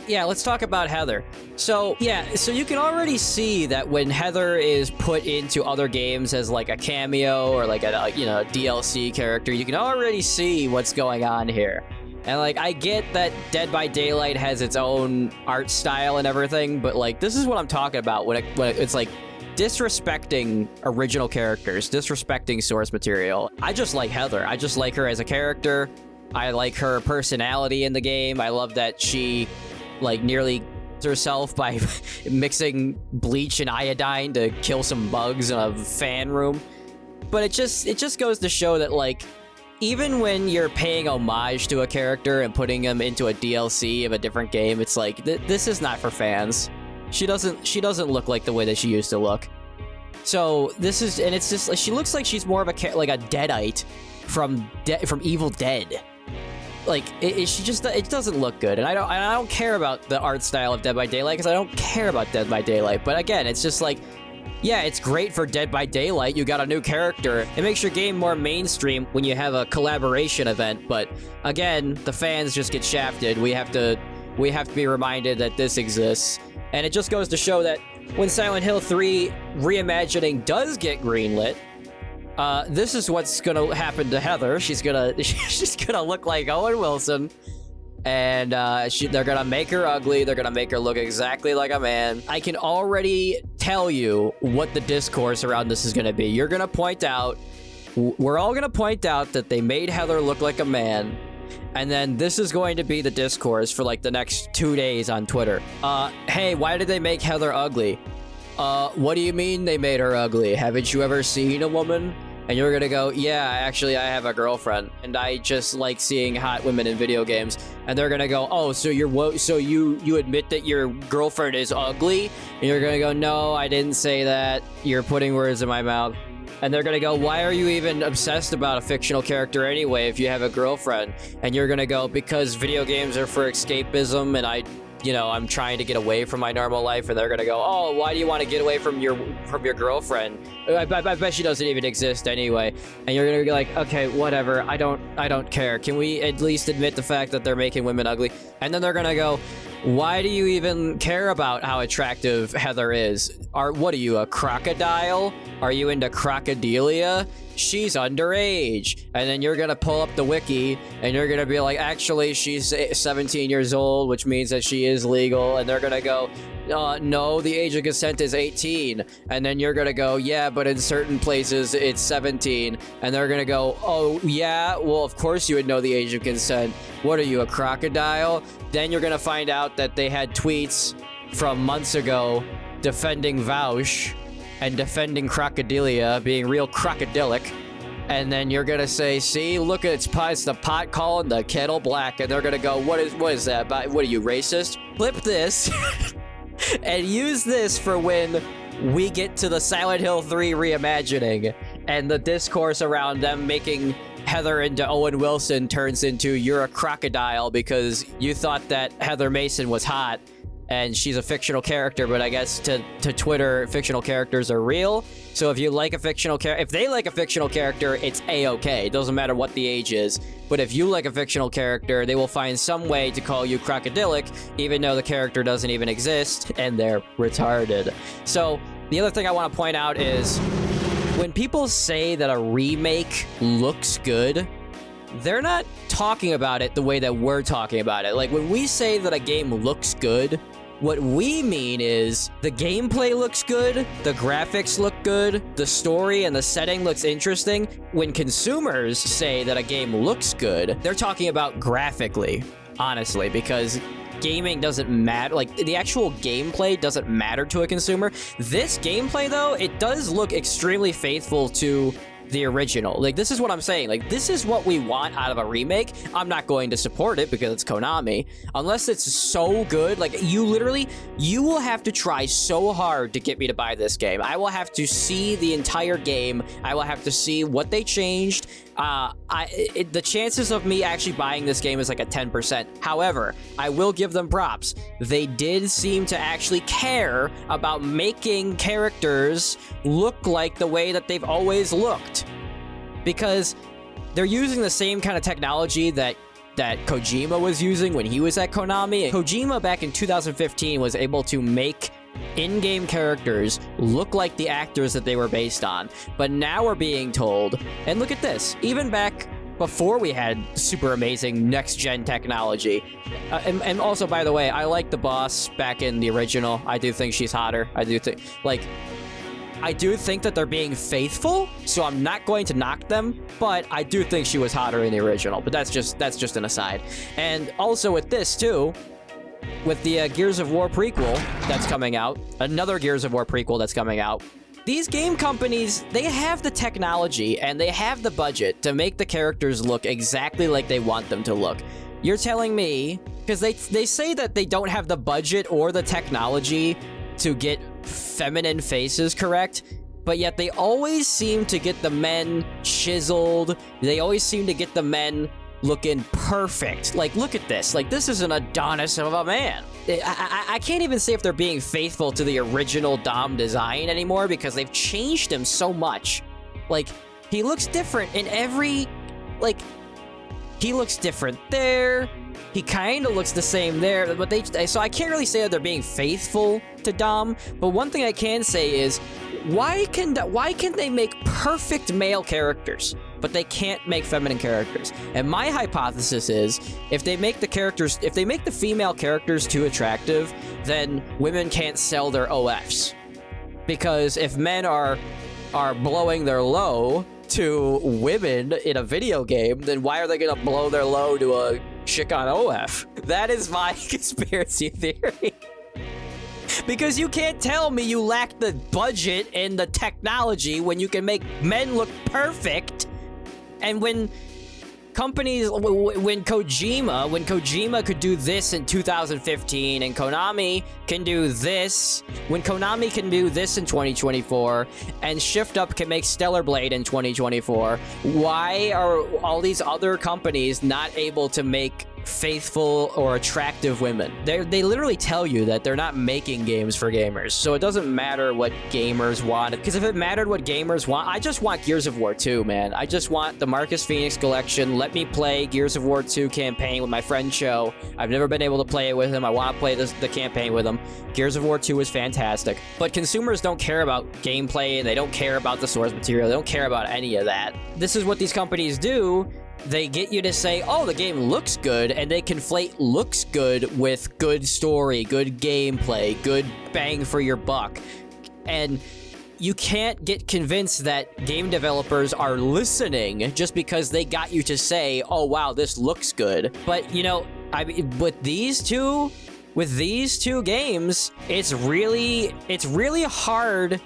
Yeah, let's talk about Heather. So, yeah, so you can already see that when Heather is put into other games as like a cameo or like a DLC character, you can already see what's going on here. And like, I get that Dead by Daylight has its own art style and everything, but like, this is what I'm talking about when it's like disrespecting original characters, disrespecting source material. I just like Heather. I just like her as a character. I like her personality in the game. I love that she like nearly herself by mixing bleach and iodine to kill some bugs in a fan room. But it just goes to show that like, even when you're paying homage to a character and putting them into a DLC of a different game, it's like, this is not for fans. She doesn't look like the way that she used to look. So this is, and it's just, she looks like she's more of a Deadite from Evil Dead. Like, it doesn't look good, and I don't care about the art style of Dead by Daylight because I don't care about Dead by Daylight. But again, it's just like, yeah, it's great for Dead by Daylight. You got a new character. It makes your game more mainstream when you have a collaboration event. But again, the fans just get shafted. We have to be reminded that this exists, and it just goes to show that when Silent Hill 3 reimagining does get greenlit, this is what's gonna happen to Heather. She's gonna look like Owen Wilson, and they're gonna make her ugly. They're gonna make her look exactly like a man. I can already tell you what the discourse around this is gonna be. You're gonna point out, we're all gonna point out that they made Heather look like a man, and then this is going to be the discourse for like the next 2 days on Twitter. Hey, why did they make Heather ugly? What do you mean they made her ugly? Haven't you ever seen a woman? And you're gonna go, yeah, actually I have a girlfriend, and I just like seeing hot women in video games. And they're gonna go, oh, so you admit that your girlfriend is ugly? And you're gonna go, no, I didn't say that. You're putting words in my mouth. And they're gonna go, why are you even obsessed about a fictional character anyway if you have a girlfriend? And you're gonna go, because video games are for escapism, and I'm trying to get away from my normal life. And they're gonna go, oh, why do you want to get away from your girlfriend? I bet she doesn't even exist anyway. And you're gonna be like, okay, whatever. I don't care. Can we at least admit the fact that they're making women ugly? And then they're gonna go, why do you even care about how attractive Heather is? What are you, a crocodile? Are you into crocodilia? she's underage. And then you're gonna pull up the wiki and you're gonna be like, actually, she's 17 years old, which means that she is legal. And they're gonna go, no, the age of consent is 18. And then you're gonna go, yeah, but in certain places it's 17. And they're gonna go, oh, yeah, well, of course you would know the age of consent. What are you, a crocodile? Then you're gonna find out that they had tweets from months ago defending Vaush and defending Crocodilia, being real crocodilic. And then you're gonna say, see, look at it's the pot calling the kettle black. And they're gonna go, what is that? What are you, racist? Flip this and use this for when we get to the Silent Hill 3 reimagining and the discourse around them making Heather into Owen Wilson turns into you're a crocodile because you thought that Heather Mason was hot and she's a fictional character, but I guess to Twitter, fictional characters are real. So if you like a fictional character, if they like a fictional character, it's a-okay. It doesn't matter what the age is. But if you like a fictional character, they will find some way to call you crocodilic, even though the character doesn't even exist, and they're retarded. So the other thing I want to point out is when people say that a remake looks good, they're not talking about it the way that we're talking about it. Like when we say that a game looks good, what we mean is the gameplay looks good, the graphics look good, the story and the setting looks interesting. When consumers say that a game looks good, they're talking about graphically, honestly, because gaming doesn't matter. Like, the actual gameplay doesn't matter to a consumer. This gameplay, though, it does look extremely faithful to the original. Like, this is what I'm saying. Like, this is what we want out of a remake. I'm not going to support it because it's Konami. Unless it's so good. Like, you will have to try so hard to get me to buy this game. I will have to see the entire game. I will have to see what they changed. The chances of me actually buying this game is like a 10%. However, I will give them props. They did seem to actually care about making characters look like the way that they've always looked. Because they're using the same kind of technology that Kojima was using when he was at Konami. Kojima back in 2015 was able to make in-game characters look like the actors that they were based on. But now we're being told, and look at this, even back before we had super amazing next-gen technology. And also, by the way, I like the boss back in the original. I do think she's hotter. I do think that they're being faithful, so I'm not going to knock them, but I do think she was hotter in the original. But that's just an aside. And also with this too, with the Gears of War prequel that's coming out, another Gears of War prequel that's coming out, these game companies, they have the technology and they have the budget to make the characters look exactly like they want them to look. You're telling me, because they say that they don't have the budget or the technology to get feminine faces correct, but yet they always seem to get the men chiseled. They always seem to get the men looking perfect. Like, look at this. Like, this is an Adonis of a man. I can't even say if they're being faithful to the original Dom design anymore because they've changed him so much. Like, he looks different in every... Like, he looks different there. He kind of looks the same there, but so I can't really say that they're being faithful to Dom, but one thing I can say is, why can they make perfect male characters, but they can't make feminine characters? And my hypothesis is, if they make the female characters too attractive, then women can't sell their OFs. Because if men are blowing their low to women in a video game, then why are they gonna blow their low to a chick on OF? That is my conspiracy theory. Because you can't tell me you lack the budget and the technology when you can make men look perfect, and when Kojima could do this in 2015, and Konami can do this, when Konami can do this in 2024, and Shift Up can make Stellar Blade in 2024, why are all these other companies not able to make faithful or attractive women. They literally tell you that they're not making games for gamers. So it doesn't matter what gamers want. Because if it mattered what gamers want, I just want Gears of War 2, man. I just want the Marcus Phoenix collection. Let me play Gears of War 2 campaign with my friend Cho. I've never been able to play it with him. I want to play the campaign with him. Gears of War 2 is fantastic. But consumers don't care about gameplay, and they don't care about the source material. They don't care about any of that. This is what these companies do. They get you to say, oh, the game looks good, and they conflate looks good with good story, good gameplay, good bang for your buck. And you can't get convinced that game developers are listening just because they got you to say, oh, wow, this looks good. But, you know, I mean, with these two games, it's really hard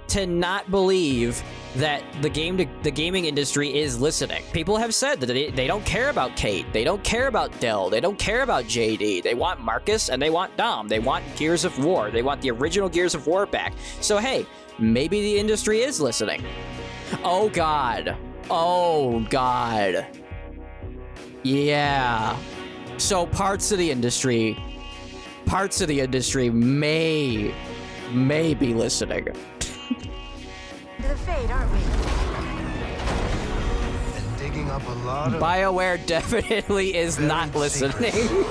to not believe that the gaming industry is listening. People have said that they don't care about Kate, they don't care about Dell, they don't care about JD. They want Marcus and they want Dom. They want Gears of War. They want the original Gears of War back. So hey, maybe the industry is listening. Oh God. Oh God. Yeah. So parts of the industry may be listening. The fate, aren't we? And digging up a lot of BioWare definitely is not listening.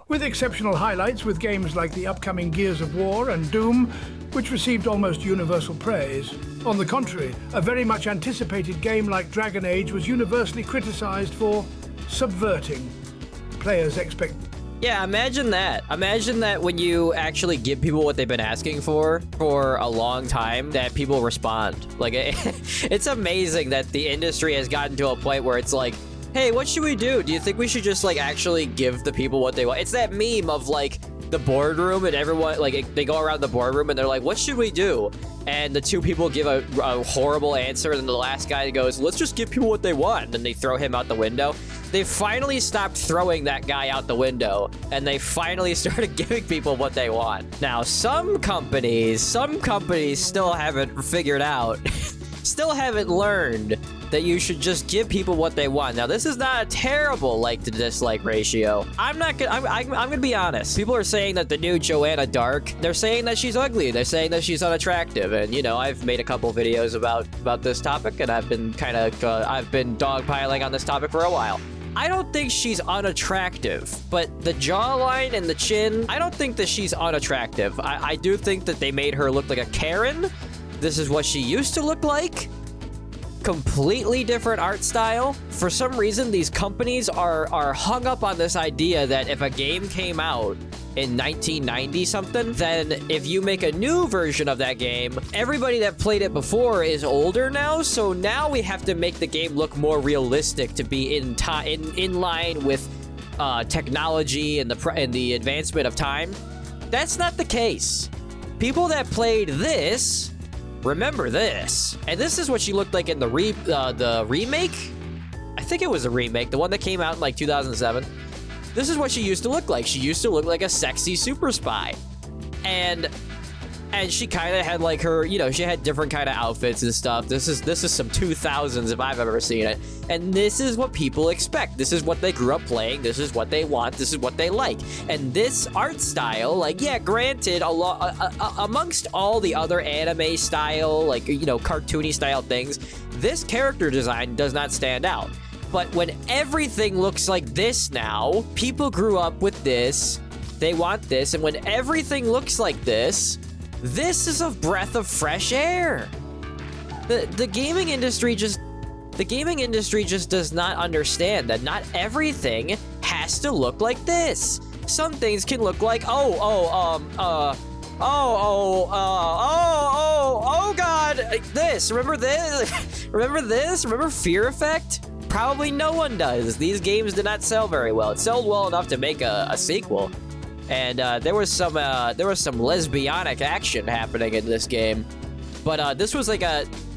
With exceptional highlights with games like the upcoming Gears of War and Doom, which received almost universal praise. On the contrary, a very much anticipated game like Dragon Age was universally criticized for subverting players' expectations. Yeah, imagine that. Imagine that when you actually give people what they've been asking for a long time, that people respond. Like, it's amazing that the industry has gotten to a point where it's like, hey, what should we do? Do you think we should just, like, actually give the people what they want? It's that meme of, like, the boardroom and everyone, like, they go around the boardroom and they're like, what should we do? And the two people give a horrible answer, and then the last guy goes, let's just give people what they want. And then they throw him out the window. They finally stopped throwing that guy out the window, and they finally started giving people what they want. Now, some companies still haven't figured out, still haven't learned that you should just give people what they want. Now, this is not a terrible like to dislike ratio. I'm gonna be honest. People are saying that the new Joanna Dark, they're saying that she's ugly. They're saying that she's unattractive. And, you know, I've made a couple videos about this topic, and I've been dogpiling on this topic for a while. I don't think she's unattractive, but the jawline and the chin, I don't think that she's unattractive. I do think that they made her look like a Karen. This is what she used to look like. Completely different art style. For some reason, these companies are hung up on this idea that if a game came out in 1990 something, then if you make a new version of that game, everybody that played it before is older now, so now we have to make the game look more realistic to be in line with technology and the advancement of time. That's not the case. People that played this remember this, and this is what she looked like in the remake. I think it was a remake, the one that came out in like 2007. This is what she used to look like. She used to look like a sexy super spy. And she kind of had like her, you know, she had different kind of outfits and stuff. This is some 2000s if I've ever seen it. And this is what people expect. This is what they grew up playing. This is what they want. This is what they like. And this art style, like, yeah, granted, amongst all the other anime style, like, you know, cartoony style things, this character design does not stand out. But when everything looks like this now, people grew up with this, they want this, and when everything looks like this is a breath of fresh air. The gaming industry just does not understand that not everything has to look like this. Some things can look like, oh God, this, remember this? Remember Fear Effect? Probably no one does. These games did not sell very well. It sold well enough to make a sequel. And there was some lesbianic action happening in this game. But this was like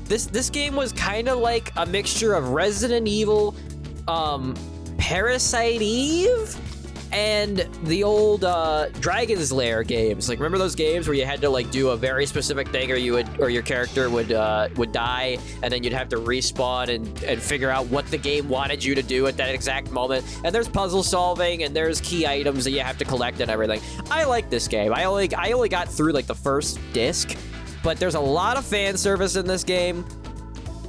this game was kind of like a mixture of Resident Evil, Parasite Eve, and the old Dragon's Lair games. Like, remember those games where you had to like do a very specific thing, or your character would die, and then you'd have to respawn and figure out what the game wanted you to do at that exact moment. And there's puzzle solving, and there's key items that you have to collect and everything. I like this game. I only got through like the first disc, but there's a lot of fan service in this game.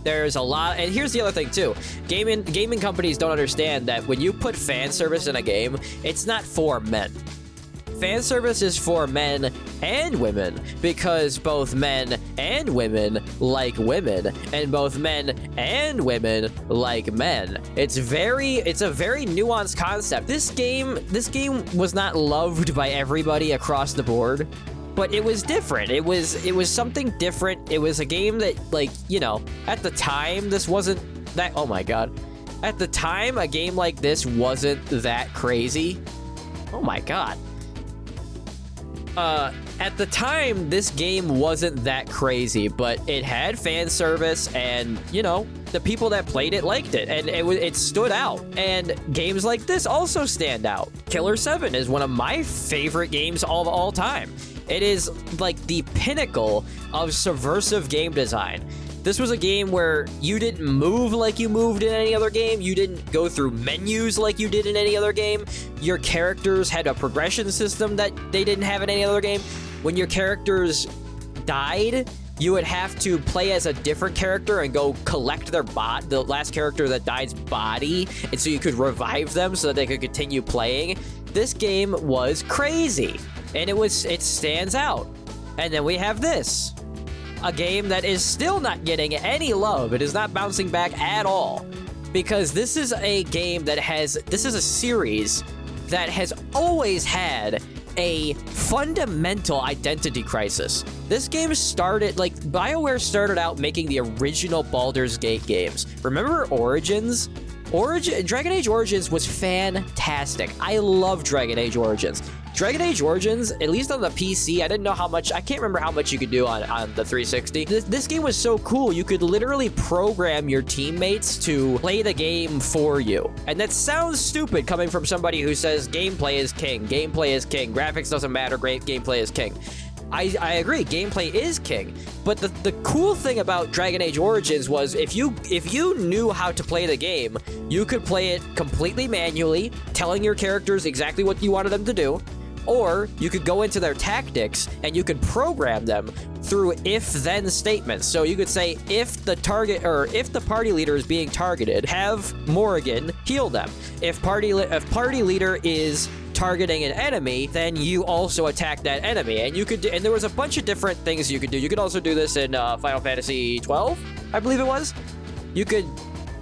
There's a lot, and here's the other thing too. Gaming companies don't understand that when you put fan service in a game, it's not for men. Fan service is for men and women, because both men and women like women, and both men and women like men. It's a very nuanced concept. This game was not loved by everybody across the board, but it was different. It was something different. It was a game that, like, you know, at the time, this wasn't that, oh my god. At the time, a game like this wasn't that crazy. Oh my god. At the time, this game wasn't that crazy, but it had fan service, and, you know, the people that played it liked it, and it stood out. And games like this also stand out. Killer 7 is one of my favorite games of all time. It is like the pinnacle of subversive game design. This was a game where you didn't move like you moved in any other game. You didn't go through menus like you did in any other game. Your characters had a progression system that they didn't have in any other game. When your characters died, you would have to play as a different character and go collect the last character that died's body, and so you could revive them so that they could continue playing. This game was crazy, and it stands out. And then we have this. A game that is still not getting any love. It is not bouncing back at all, because this is a game that this is a series that has always had a fundamental identity crisis. This game started, like, BioWare started out making the original Baldur's Gate games. Remember Origins? Dragon Age Origins was fantastic. I love Dragon Age Origins. Dragon Age Origins, at least on the PC, I can't remember how much you could do on the 360. This game was so cool, you could literally program your teammates to play the game for you. And that sounds stupid coming from somebody who says gameplay is king, graphics doesn't matter, gameplay is king. I agree, gameplay is king, but the cool thing about Dragon Age Origins was if you knew how to play the game, you could play it completely manually, telling your characters exactly what you wanted them to do, or you could go into their tactics and you could program them through if-then statements. So you could say, if the party leader is being targeted, have Morrigan heal them. If party leader is targeting an enemy, then you also attack that enemy. And there was a bunch of different things you could do. You could also do this in Final Fantasy 12, I believe it was. You could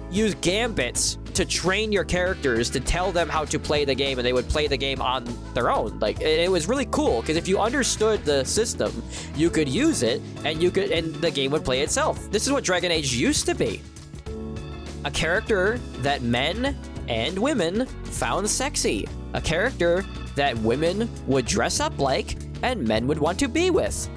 use gambits to train your characters, to tell them how to play the game, and they would play the game on their own. Like, it was really cool, because if you understood the system, you could use it, and the game would play itself. This is what Dragon Age used to be. A character that men and women found sexy. A character that women would dress up like, and men would want to be with.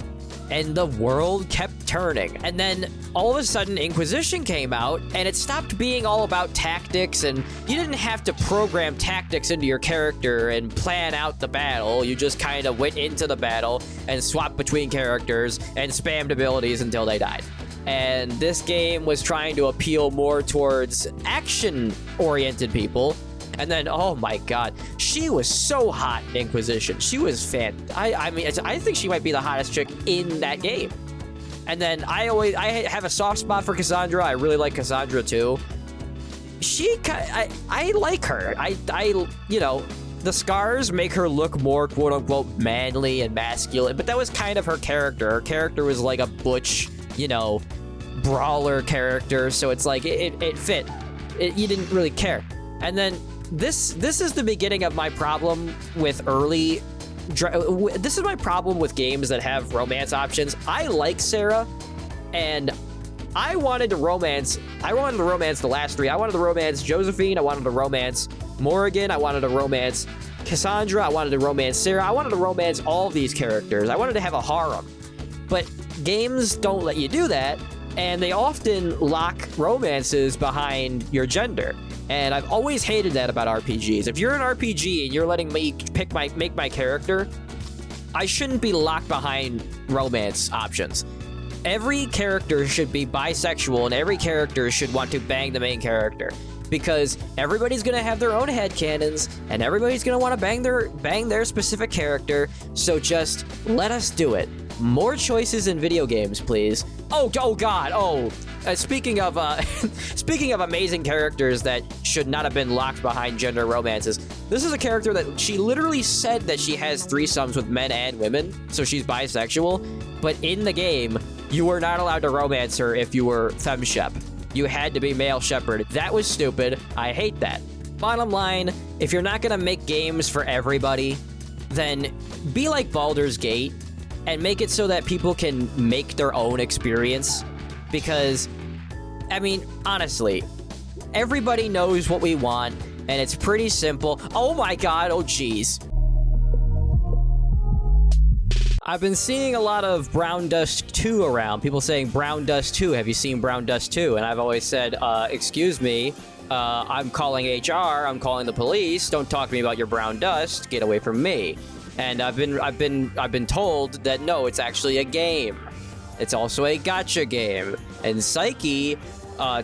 And the world kept turning. And then all of a sudden Inquisition came out, and it stopped being all about tactics, and you didn't have to program tactics into your character and plan out the battle. You just kind of went into the battle and swapped between characters and spammed abilities until they died. And this game was trying to appeal more towards action-oriented people. And then, oh my god, she was so hot, Inquisition. She was I think she might be the hottest chick in that game. And then I have a soft spot for Cassandra. I really like Cassandra too. I like her. You know, the scars make her look more quote unquote manly and masculine, but that was kind of her character. Her character was like a butch, you know, brawler character, so it's like it fit. You didn't really care. And then this is the beginning of my problem with this is my problem with games that have romance options. I like Sarah, and I wanted to romance the last three. I wanted to romance Josephine, I wanted to romance Morrigan, I wanted to romance Cassandra, I wanted to romance Sarah, I wanted to romance all these characters. I wanted to have a harem. But games don't let you do that, and they often lock romances behind your gender. And I've always hated that about RPGs. If you're an RPG and you're letting me make my character, I shouldn't be locked behind romance options. Every character should be bisexual and every character should want to bang the main character. Because everybody's gonna have their own headcanons and everybody's gonna want to bang their specific character. So just let us do it. More choices in video games, please. Oh God. Speaking of amazing characters that should not have been locked behind gender romances, this is a character that she literally said that she has threesomes with men and women, so she's bisexual. But in the game, you were not allowed to romance her if you were femshep. You had to be male shepherd. That was stupid. I hate that. Bottom line, if you're not gonna make games for everybody, then be like Baldur's Gate and make it so that people can make their own experience. Because, I mean, honestly, everybody knows what we want, and it's pretty simple. Oh my God, oh geez. I've been seeing a lot of Brown Dust 2 around. People saying, Brown Dust 2, have you seen Brown Dust 2? And I've always said, excuse me, I'm calling HR, I'm calling the police, don't talk to me about your brown dust, get away from me. And I've been told that no, it's actually a game. It's also a gacha game. And Psyche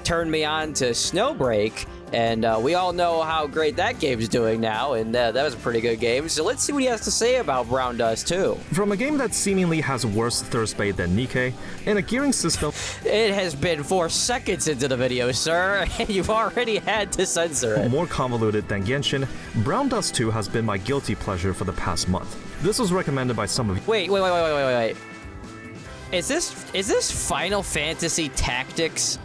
turned me on to Snowbreak, and we all know how great that game's doing now, and that was a pretty good game. So let's see what he has to say about Brown Dust 2. From a game that seemingly has worse thirst bait than Nikke, and a gearing system... It has been 4 seconds into the video, sir, and you've already had to censor it. More convoluted than Genshin, Brown Dust 2 has been my guilty pleasure for the past month. This was recommended by some of you... Wait. Is this Final Fantasy Tactics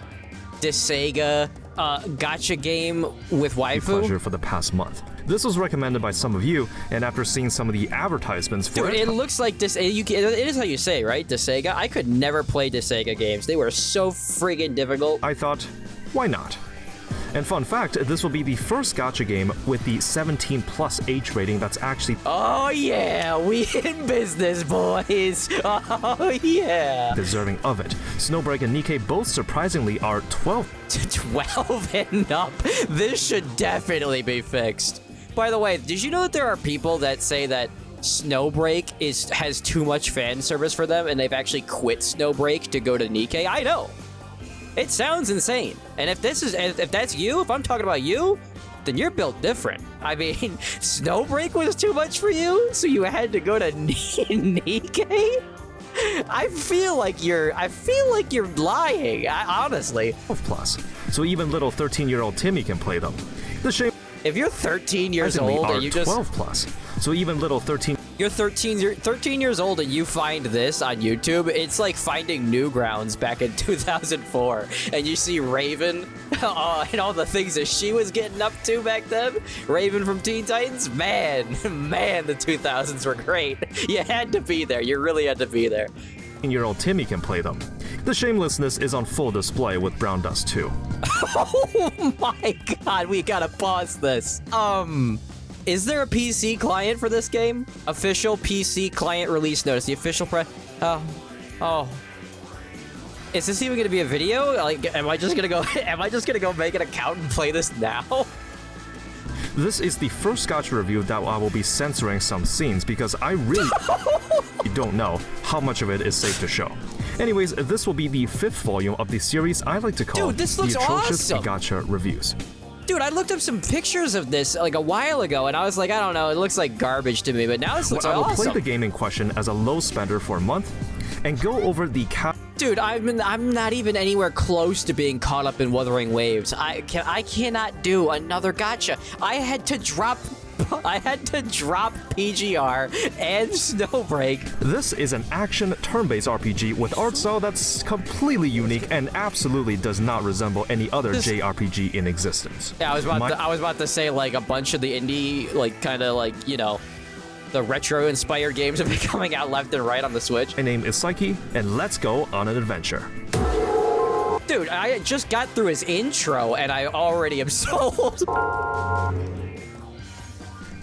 Desega gacha game with waifu? Pleasure for the past month. This was recommended by some of you, and after seeing some of the advertisements for it looks like this. It is how you say, right? Desega. I could never play Desega games. They were so friggin' difficult. I thought, why not? And fun fact, this will be the first gacha game with the 17+ age rating that's actually... Oh yeah, we in business, boys. Oh yeah. Deserving of it. Snowbreak and Nikke both surprisingly are 12. 12 and up. This should definitely be fixed. By the way, did you know that there are people that say that Snowbreak has too much fan service for them and they've actually quit Snowbreak to go to Nikke? I know. It sounds insane. And if that's you, if I'm talking about you, then you're built different. I mean, Snowbreak was too much for you, so you had to go to Nikke? I feel like you're lying, honestly. 12+. So even little 13-year-old Timmy can play them. The shame... If you're 13 years old and you just... 12+. So even little 13... You're 13 years old and you find this on YouTube, it's like finding Newgrounds back in 2004. And you see Raven and all the things that she was getting up to back then. Raven from Teen Titans, man, the 2000s were great. You had to be there. You really had to be there. 13-year-old Timmy can play them. The shamelessness is on full display with Brown Dust 2. Oh my God, we gotta pause this. Is there a PC client for this game? Official PC client release notice. The official oh. Is this even gonna be a video? Like, am I just gonna go make an account and play this now? This is the first gacha review that I will be censoring some scenes because I really don't know how much of it is safe to show. Anyways, this will be the 5th volume of the series I like to call the Atrocious awesome. Gacha Reviews. Dude, I looked up some pictures of this like a while ago, and I was like, I don't know, it looks like garbage to me, but now this looks awesome. I will play the game in question as a low spender for a month, and go over the Dude, I'm not even anywhere close to being caught up in Wuthering Waves. I cannot do another gacha. I had to drop PGR and Snowbreak. This is an action turn-based RPG with art style that's completely unique and absolutely does not resemble any other JRPG in existence. Yeah, I was about to say like a bunch of the indie, like kind of like, you know, the retro-inspired games have been coming out left and right on the Switch. My name is Psyche, and let's go on an adventure. Dude, I just got through his intro, and I already am sold.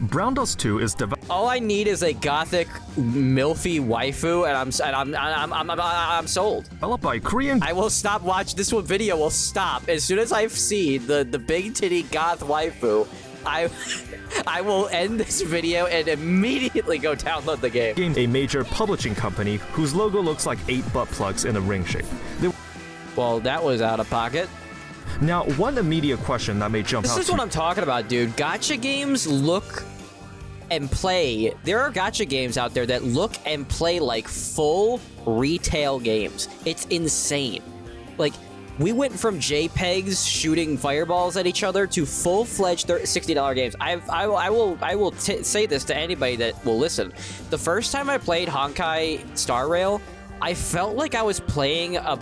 Brown Dust 2 is all I need is a gothic milfy waifu, and I'm sold. developed by Korean. I will stop watching. This one video will stop as soon as I see the big titty goth waifu. I will end this video and immediately go download the game. A major publishing company whose logo looks like 8 butt plugs in a ring shape. Well, that was out of pocket. Now, one immediate question that may jump out. This is what I'm talking about, dude. Gacha games look and play. There are gacha games out there that look and play like full retail games. It's insane. Like, we went from JPEGs shooting fireballs at each other to full-fledged $60 games. I will say this to anybody that will listen. The first time I played Honkai Star Rail, I felt like I was playing a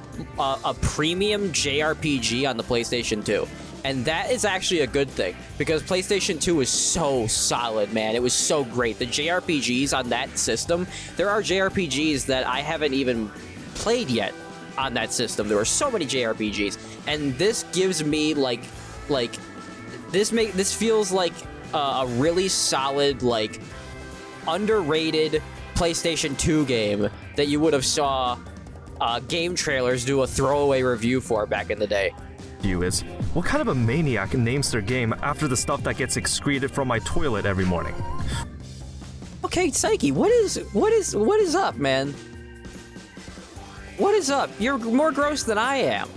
premium JRPG on the PlayStation 2. And that is actually a good thing, because PlayStation 2 is so solid, man. It was so great. The JRPGs on that system, there are JRPGs that I haven't even played yet on that system. There were so many JRPGs. And this gives me, this feels like a really solid, like, underrated PlayStation 2 game that you would have saw game trailers do a throwaway review for back in the day. Is what kind of a maniac names their game after the stuff that gets excreted from my toilet every morning? Okay, Psyche, what is up, man? What is up? You're more gross than I am.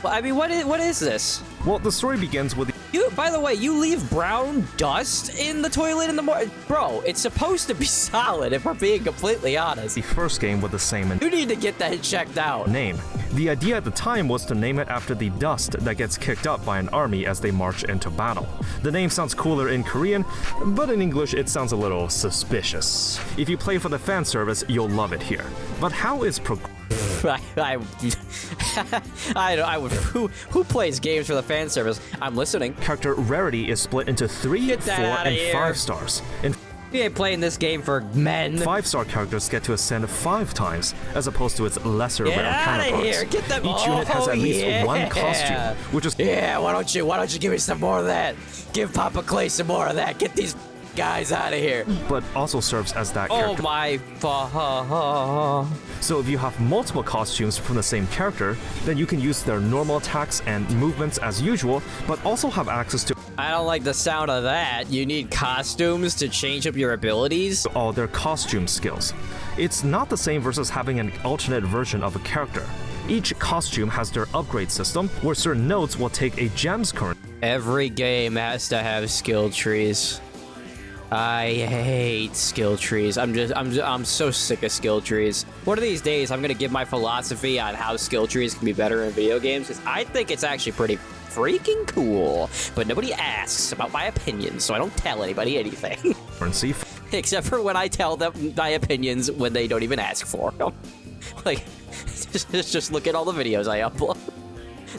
Well, I mean, what is this? Well, the story begins with by the way, you leave brown dust in the toilet in the morning? Bro, it's supposed to be solid, if we're being completely honest. The first game with the same You need to get that checked out. Name. The idea at the time was to name it after the dust that gets kicked up by an army as they march into battle. The name sounds cooler in Korean, but in English it sounds a little suspicious. If you play for the fan service, you'll love it here. But how is who plays games for the fan service? I'm listening. Character rarity is split into 3, 4, and 5 stars. You ain't playing this game for men. 5-star characters get to ascend 5 times, as opposed to its lesser rare counterparts. Here. Get them. Each unit has at least 1 costume, which is why don't you give me some more of that? Give Papa Clay some more of that. Get these guys out of here. But also serves as that Oh character. my So if you have multiple costumes from the same character, then you can use their normal attacks and movements as usual, but also have access to I don't like the sound of that. You need costumes to change up your abilities? All their costume skills. It's not the same versus having an alternate version of a character. Each costume has their upgrade system, where certain nodes will take a gem's currency. Every game has to have skill trees. I hate skill trees. I'm so sick of skill trees. One of these days, I'm gonna give my philosophy on how skill trees can be better in video games, because I think it's actually pretty freaking cool. But nobody asks about my opinions, so I don't tell anybody anything. Except for when I tell them my opinions when they don't even ask for them. Like, just look at all the videos I upload.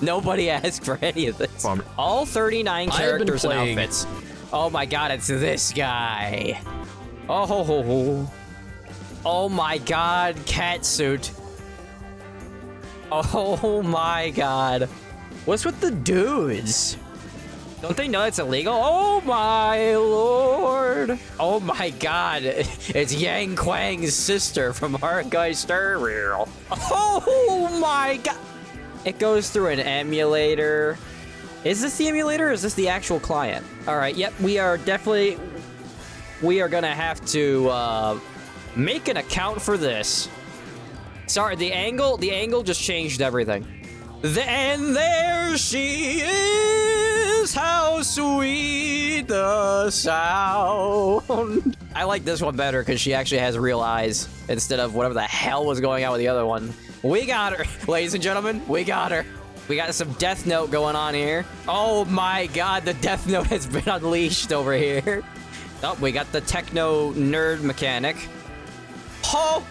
Nobody asked for any of this. All 39 characters and outfits. Oh my god, it's this guy. Oh my god, catsuit. Oh my god. What's with the dudes? Don't they know it's illegal? Oh my lord. Oh my god, it's Yang Kwang's sister from Honkai Star Rail. Oh my god. It goes through an emulator. Is this the emulator or is this the actual client? All right, yep, we are gonna have to make an account for this. Sorry, the angle just changed everything. And there she is, how sweet the sound. I like this one better because she actually has real eyes instead of whatever the hell was going on with the other one. We got her, ladies and gentlemen, we got her. We got some Death Note going on here. Oh my god, the Death Note has been unleashed over here. Oh, we got the techno nerd mechanic. Oh!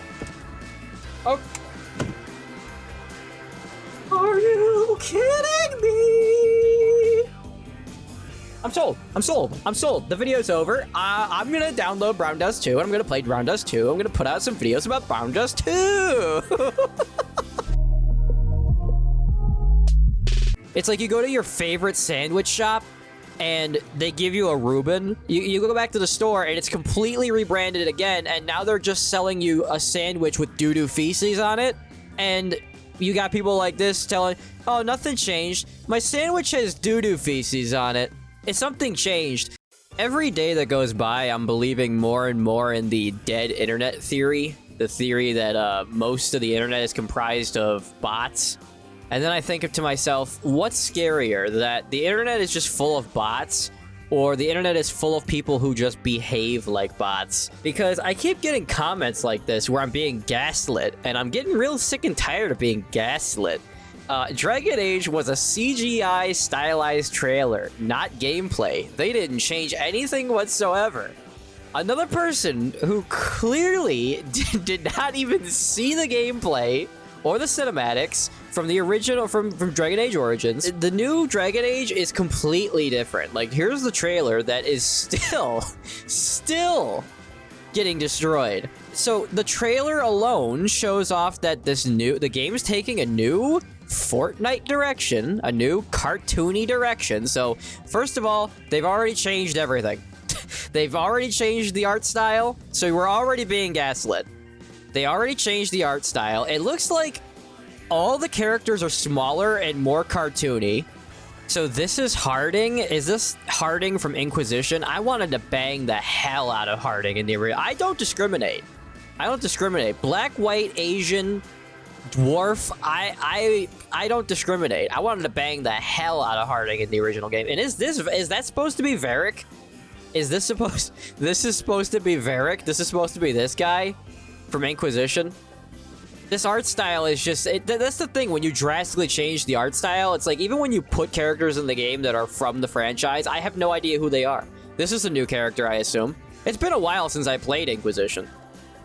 Oh! Are you kidding me? I'm sold. I'm sold. I'm sold. The video's over. I'm gonna download Brown Dust 2, and I'm gonna play Brown Dust 2. I'm gonna put out some videos about Brown Dust 2. It's like you go to your favorite sandwich shop, and they give you a Reuben. You go back to the store, and it's completely rebranded again, and now they're just selling you a sandwich with doo-doo feces on it, and you got people like this telling, oh, nothing changed. My sandwich has doo-doo feces on it. It's something changed. Every day that goes by, I'm believing more and more in the dead internet theory. The theory that most of the internet is comprised of bots. And then I think to myself, what's scarier, that the internet is just full of bots, or the internet is full of people who just behave like bots? Because I keep getting comments like this where I'm being gaslit, and I'm getting real sick and tired of being gaslit. Dragon Age was a CGI stylized trailer, not gameplay. They didn't change anything whatsoever. Another person who clearly did not even see the gameplay or the cinematics from the original, from Dragon Age Origins. The new Dragon Age is completely different. Like, here's the trailer that is still getting destroyed. So the trailer alone shows off that the game's taking a new Fortnite direction, a new cartoony direction. So first of all, they've already changed everything. They've already changed the art style, so we're already being gaslit. They already changed the art style. It looks like all the characters are smaller and more cartoony. So this is Harding. Is this Harding from Inquisition? I wanted to bang the hell out of Harding in the original. I don't discriminate. I don't discriminate. Black, white, Asian, dwarf. I don't discriminate. I wanted to bang the hell out of Harding in the original game. And is that supposed to be Varric? This is supposed to be Varric? This is supposed to be this guy from Inquisition? This art style is just... that's the thing, when you drastically change the art style, it's like, even when you put characters in the game that are from the franchise, I have no idea who they are. This is a new character, I assume. It's been a while since I played Inquisition,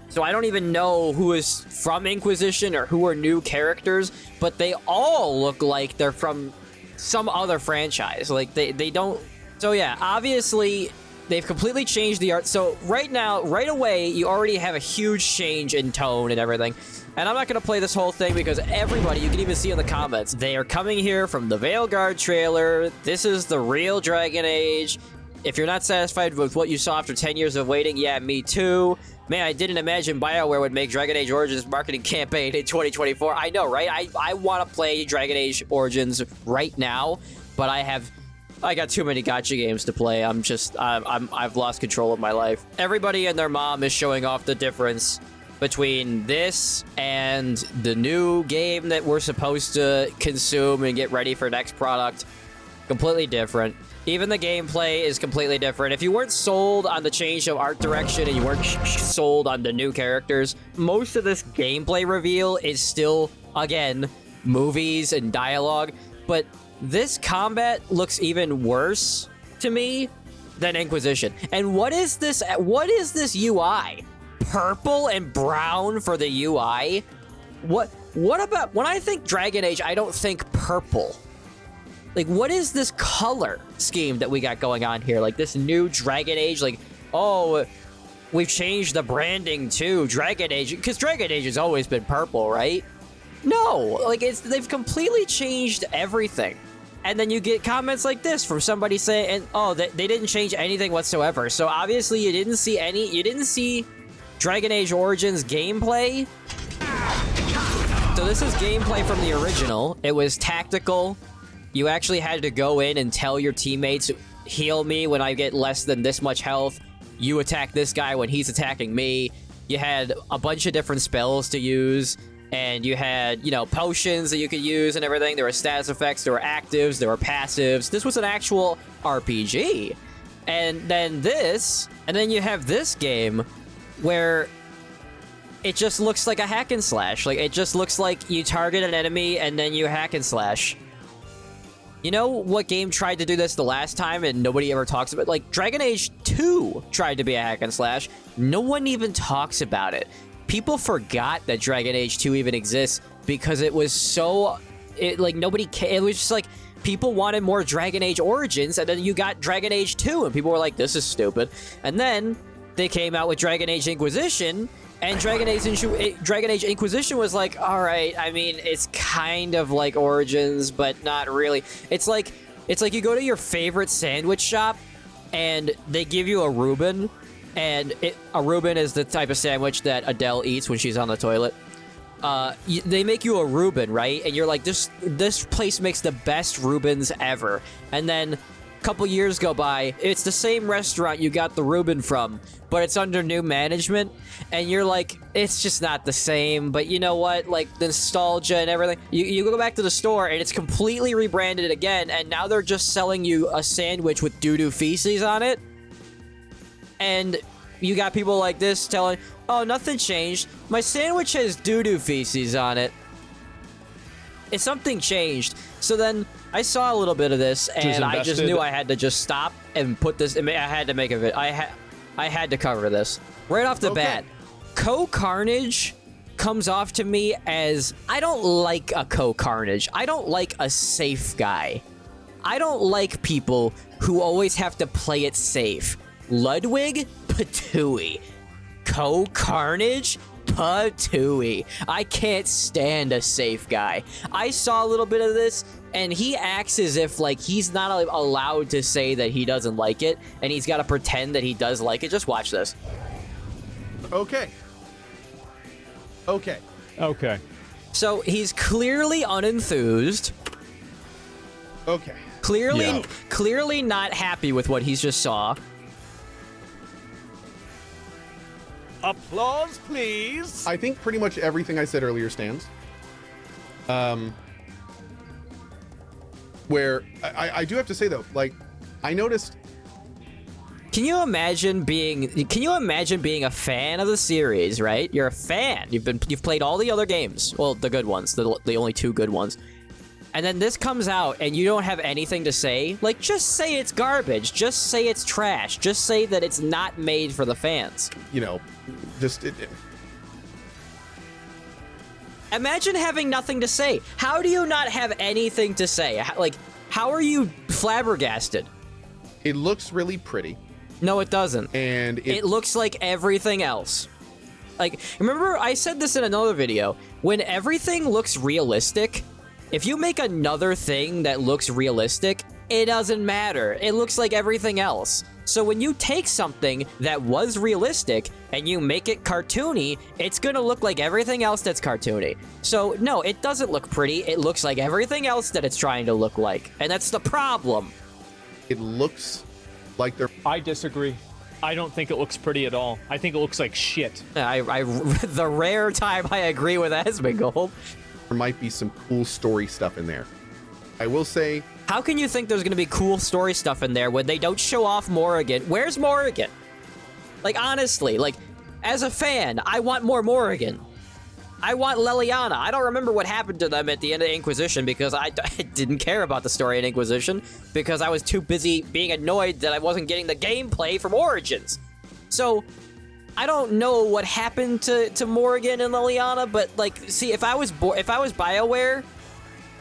so I don't even know who is from Inquisition or who are new characters, but they all look like they're from some other franchise. Like, they don't... So yeah, obviously... they've completely changed the art. So right now, right away, you already have a huge change in tone and everything. And I'm not going to play this whole thing because everybody, you can even see in the comments, they are coming here from the Veilguard trailer. This is the real Dragon Age. If you're not satisfied with what you saw after 10 years of waiting, yeah, me too. Man, I didn't imagine BioWare would make Dragon Age Origins marketing campaign in 2024. I know, right? I want to play Dragon Age Origins right now, but I got too many gacha games to play. I've lost control of my life. Everybody and their mom is showing off the difference between this and the new game that we're supposed to consume and get ready for next product. Completely different. Even the gameplay is completely different. If you weren't sold on the change of art direction and you weren't sold on the new characters, most of this gameplay reveal is still, again, movies and dialogue, but this combat looks even worse to me than Inquisition. And what is this UI? Purple and brown for the UI? What about, when I think Dragon Age, I don't think purple. Like, what is this color scheme that we got going on here? Like, this new Dragon Age, like, oh, we've changed the branding to Dragon Age, because Dragon Age has always been purple, right? No, like, they've completely changed everything. And then you get comments like this from somebody saying, oh, they didn't change anything whatsoever. So obviously you didn't see Dragon Age Origins gameplay. So this is gameplay from the original. It was tactical. You actually had to go in and tell your teammates, heal me when I get less than this much health. You attack this guy when he's attacking me. You had a bunch of different spells to use. And you had, you know, potions that you could use and everything. There were status effects, there were actives, there were passives. This was an actual RPG. And then you have this game where it just looks like a hack and slash. Like, it just looks like you target an enemy and then you hack and slash. You know what game tried to do this the last time and nobody ever talks about it? Like, Dragon Age 2 tried to be a hack and slash. No one even talks about it. People forgot that Dragon Age 2 even exists because it was so... it was just like, people wanted more Dragon Age Origins, and then you got Dragon Age 2, and people were like, this is stupid. And then they came out with Dragon Age Inquisition, and Dragon Age Inquisition was like, alright, I mean, it's kind of like Origins, but not really. It's like It's like you go to your favorite sandwich shop, and they give you a Reuben, and a Reuben is the type of sandwich that Adele eats when she's on the toilet. They make you a Reuben, right? And you're like, this place makes the best Reubens ever. And then a couple years go by, it's the same restaurant you got the Reuben from, but it's under new management. And you're like, it's just not the same. But you know what? Like, the nostalgia and everything. You go back to the store, and it's completely rebranded again. And now they're just selling you a sandwich with doo-doo feces on it. And you got people like this telling, oh, nothing changed. My sandwich has doo-doo feces on it. If something changed. So then I saw a little bit of this, and I just knew I had to just stop and put this. I had to make a video. I had to cover this right off the bat. Co-Carnage comes off to me as, I don't like a Co-Carnage. I don't like a safe guy. I don't like people who always have to play it safe. Ludwig, patooey. Co-Carnage, patooey. I can't stand a safe guy. I saw a little bit of this, and he acts as if like he's not allowed to say that he doesn't like it, and he's got to pretend that he does like it. Just watch this. Okay. So he's clearly unenthused. Okay. Clearly not happy with what he's just saw. Applause, please. I think pretty much everything I said earlier stands. Where I do have to say though, like, I noticed. Can you imagine being a fan of the series, right? You're a fan. You've played all the other games. Well, the good ones, the only 2 good ones. And then this comes out and you don't have anything to say. Like, just say it's garbage. Just say it's trash. Just say that it's not made for the fans. You know, just imagine having nothing to say. How do you not have anything to say? Like, how are you flabbergasted? It looks really pretty. No, it doesn't. And it looks like everything else. Like, remember I said this in another video. When everything looks realistic, if you make another thing that looks realistic, it doesn't matter. It looks like everything else. So when you take something that was realistic and you make it cartoony, it's gonna look like everything else that's cartoony. So no, it doesn't look pretty. It looks like everything else that it's trying to look like. And that's the problem. It looks like they're... I disagree. I don't think it looks pretty at all. I think it looks like shit. The rare time I agree with Asmongold. There might be some cool story stuff in there. I will say... How can you think there's going to be cool story stuff in there when they don't show off Morrigan? Where's Morrigan? Like, honestly, like, as a fan, I want more Morrigan. I want Leliana. I don't remember what happened to them at the end of Inquisition because I didn't care about the story in Inquisition because I was too busy being annoyed that I wasn't getting the gameplay from Origins. So... I don't know what happened to Morrigan and Leliana, but like, see, if I was BioWare,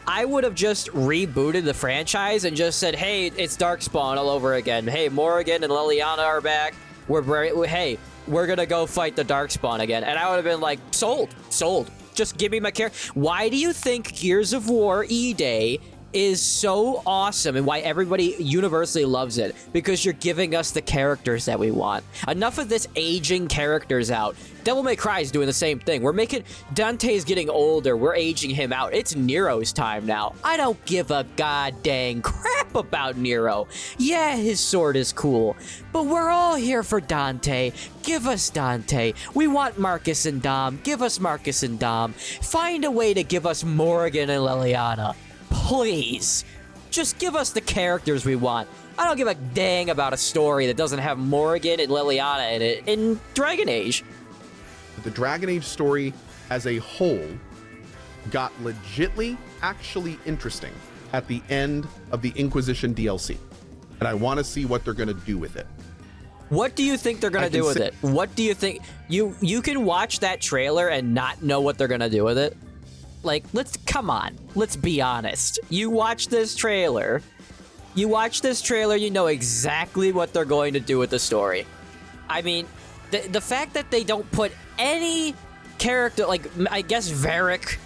I would have just rebooted the franchise and just said, "Hey, it's Darkspawn all over again. Hey, Morrigan and Leliana are back. Hey, we're gonna go fight the Darkspawn again." And I would have been like, "Sold. Just give me my character." Why do you think Gears of War E-Day is so awesome and why everybody universally loves it? Because you're giving us the characters that we want. Enough of this aging characters out. Devil May Cry is doing the same thing. Dante's getting older. We're aging him out. It's Nero's time now. I don't give a goddamn crap about Nero. Yeah, his sword is cool, but we're all here for Dante. Give us Dante. We want Marcus and Dom. Give us Marcus and Dom. Find a way to give us Morrigan and Leliana. Please, just give us the characters we want. I don't give a dang about a story that doesn't have Morrigan and Leliana in it in Dragon Age. The Dragon Age story as a whole got legitly actually interesting at the end of the Inquisition DLC. And I want to see what they're going to do with it. What do you think they're going to do with it? What do you think? You can watch that trailer and not know what they're going to do with it? Like, come on, let's be honest. You watch this trailer, you know exactly what they're going to do with the story. I mean, the fact that they don't put any character, like, I guess Varric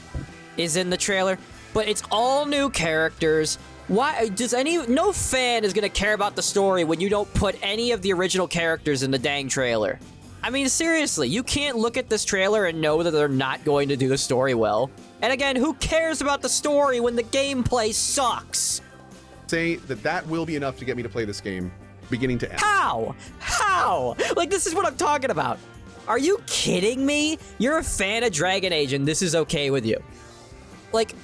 is in the trailer, but it's all new characters. Why does no fan is gonna care about the story when you don't put any of the original characters in the dang trailer? I mean, seriously, you can't look at this trailer and know that they're not going to do the story well. And again, who cares about the story when the gameplay sucks? Say that will be enough to get me to play this game beginning to end. How? How? Like, this is what I'm talking about. Are you kidding me? You're a fan of Dragon Age and this is okay with you. Like,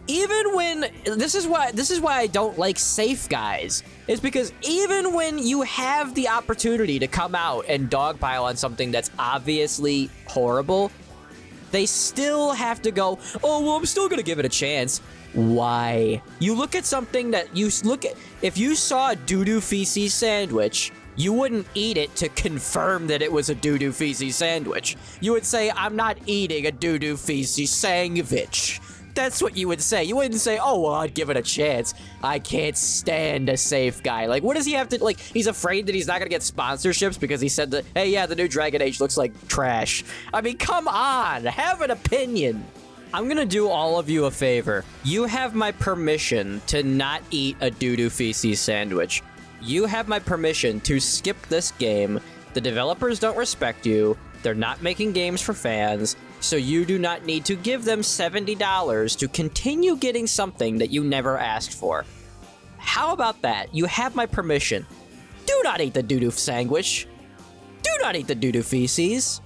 even when, this is why I don't like safe guys, is because even when you have the opportunity to come out and dogpile on something that's obviously horrible, they still have to go, oh, well, I'm still gonna give it a chance. Why? You look at something that if you saw a doo-doo feces sandwich, you wouldn't eat it to confirm that it was a doo-doo feces sandwich. You would say, I'm not eating a doo-doo feces sandwich. That's what you would say. You wouldn't say, oh, well, I'd give it a chance. I can't stand a safe guy. Like, what does he have to, like, he's afraid that he's not gonna get sponsorships because he said that, hey, yeah, the new Dragon Age looks like trash. I mean, come on, have an opinion. I'm gonna do all of you a favor. You have my permission to not eat a doo-doo feces sandwich. You have my permission to skip this game. The developers don't respect you. They're not making games for fans. So you do not need to give them $70 to continue getting something that you never asked for. How about that? You have my permission. Do not eat the doo-doo sandwich. Do not eat the doo-doo feces.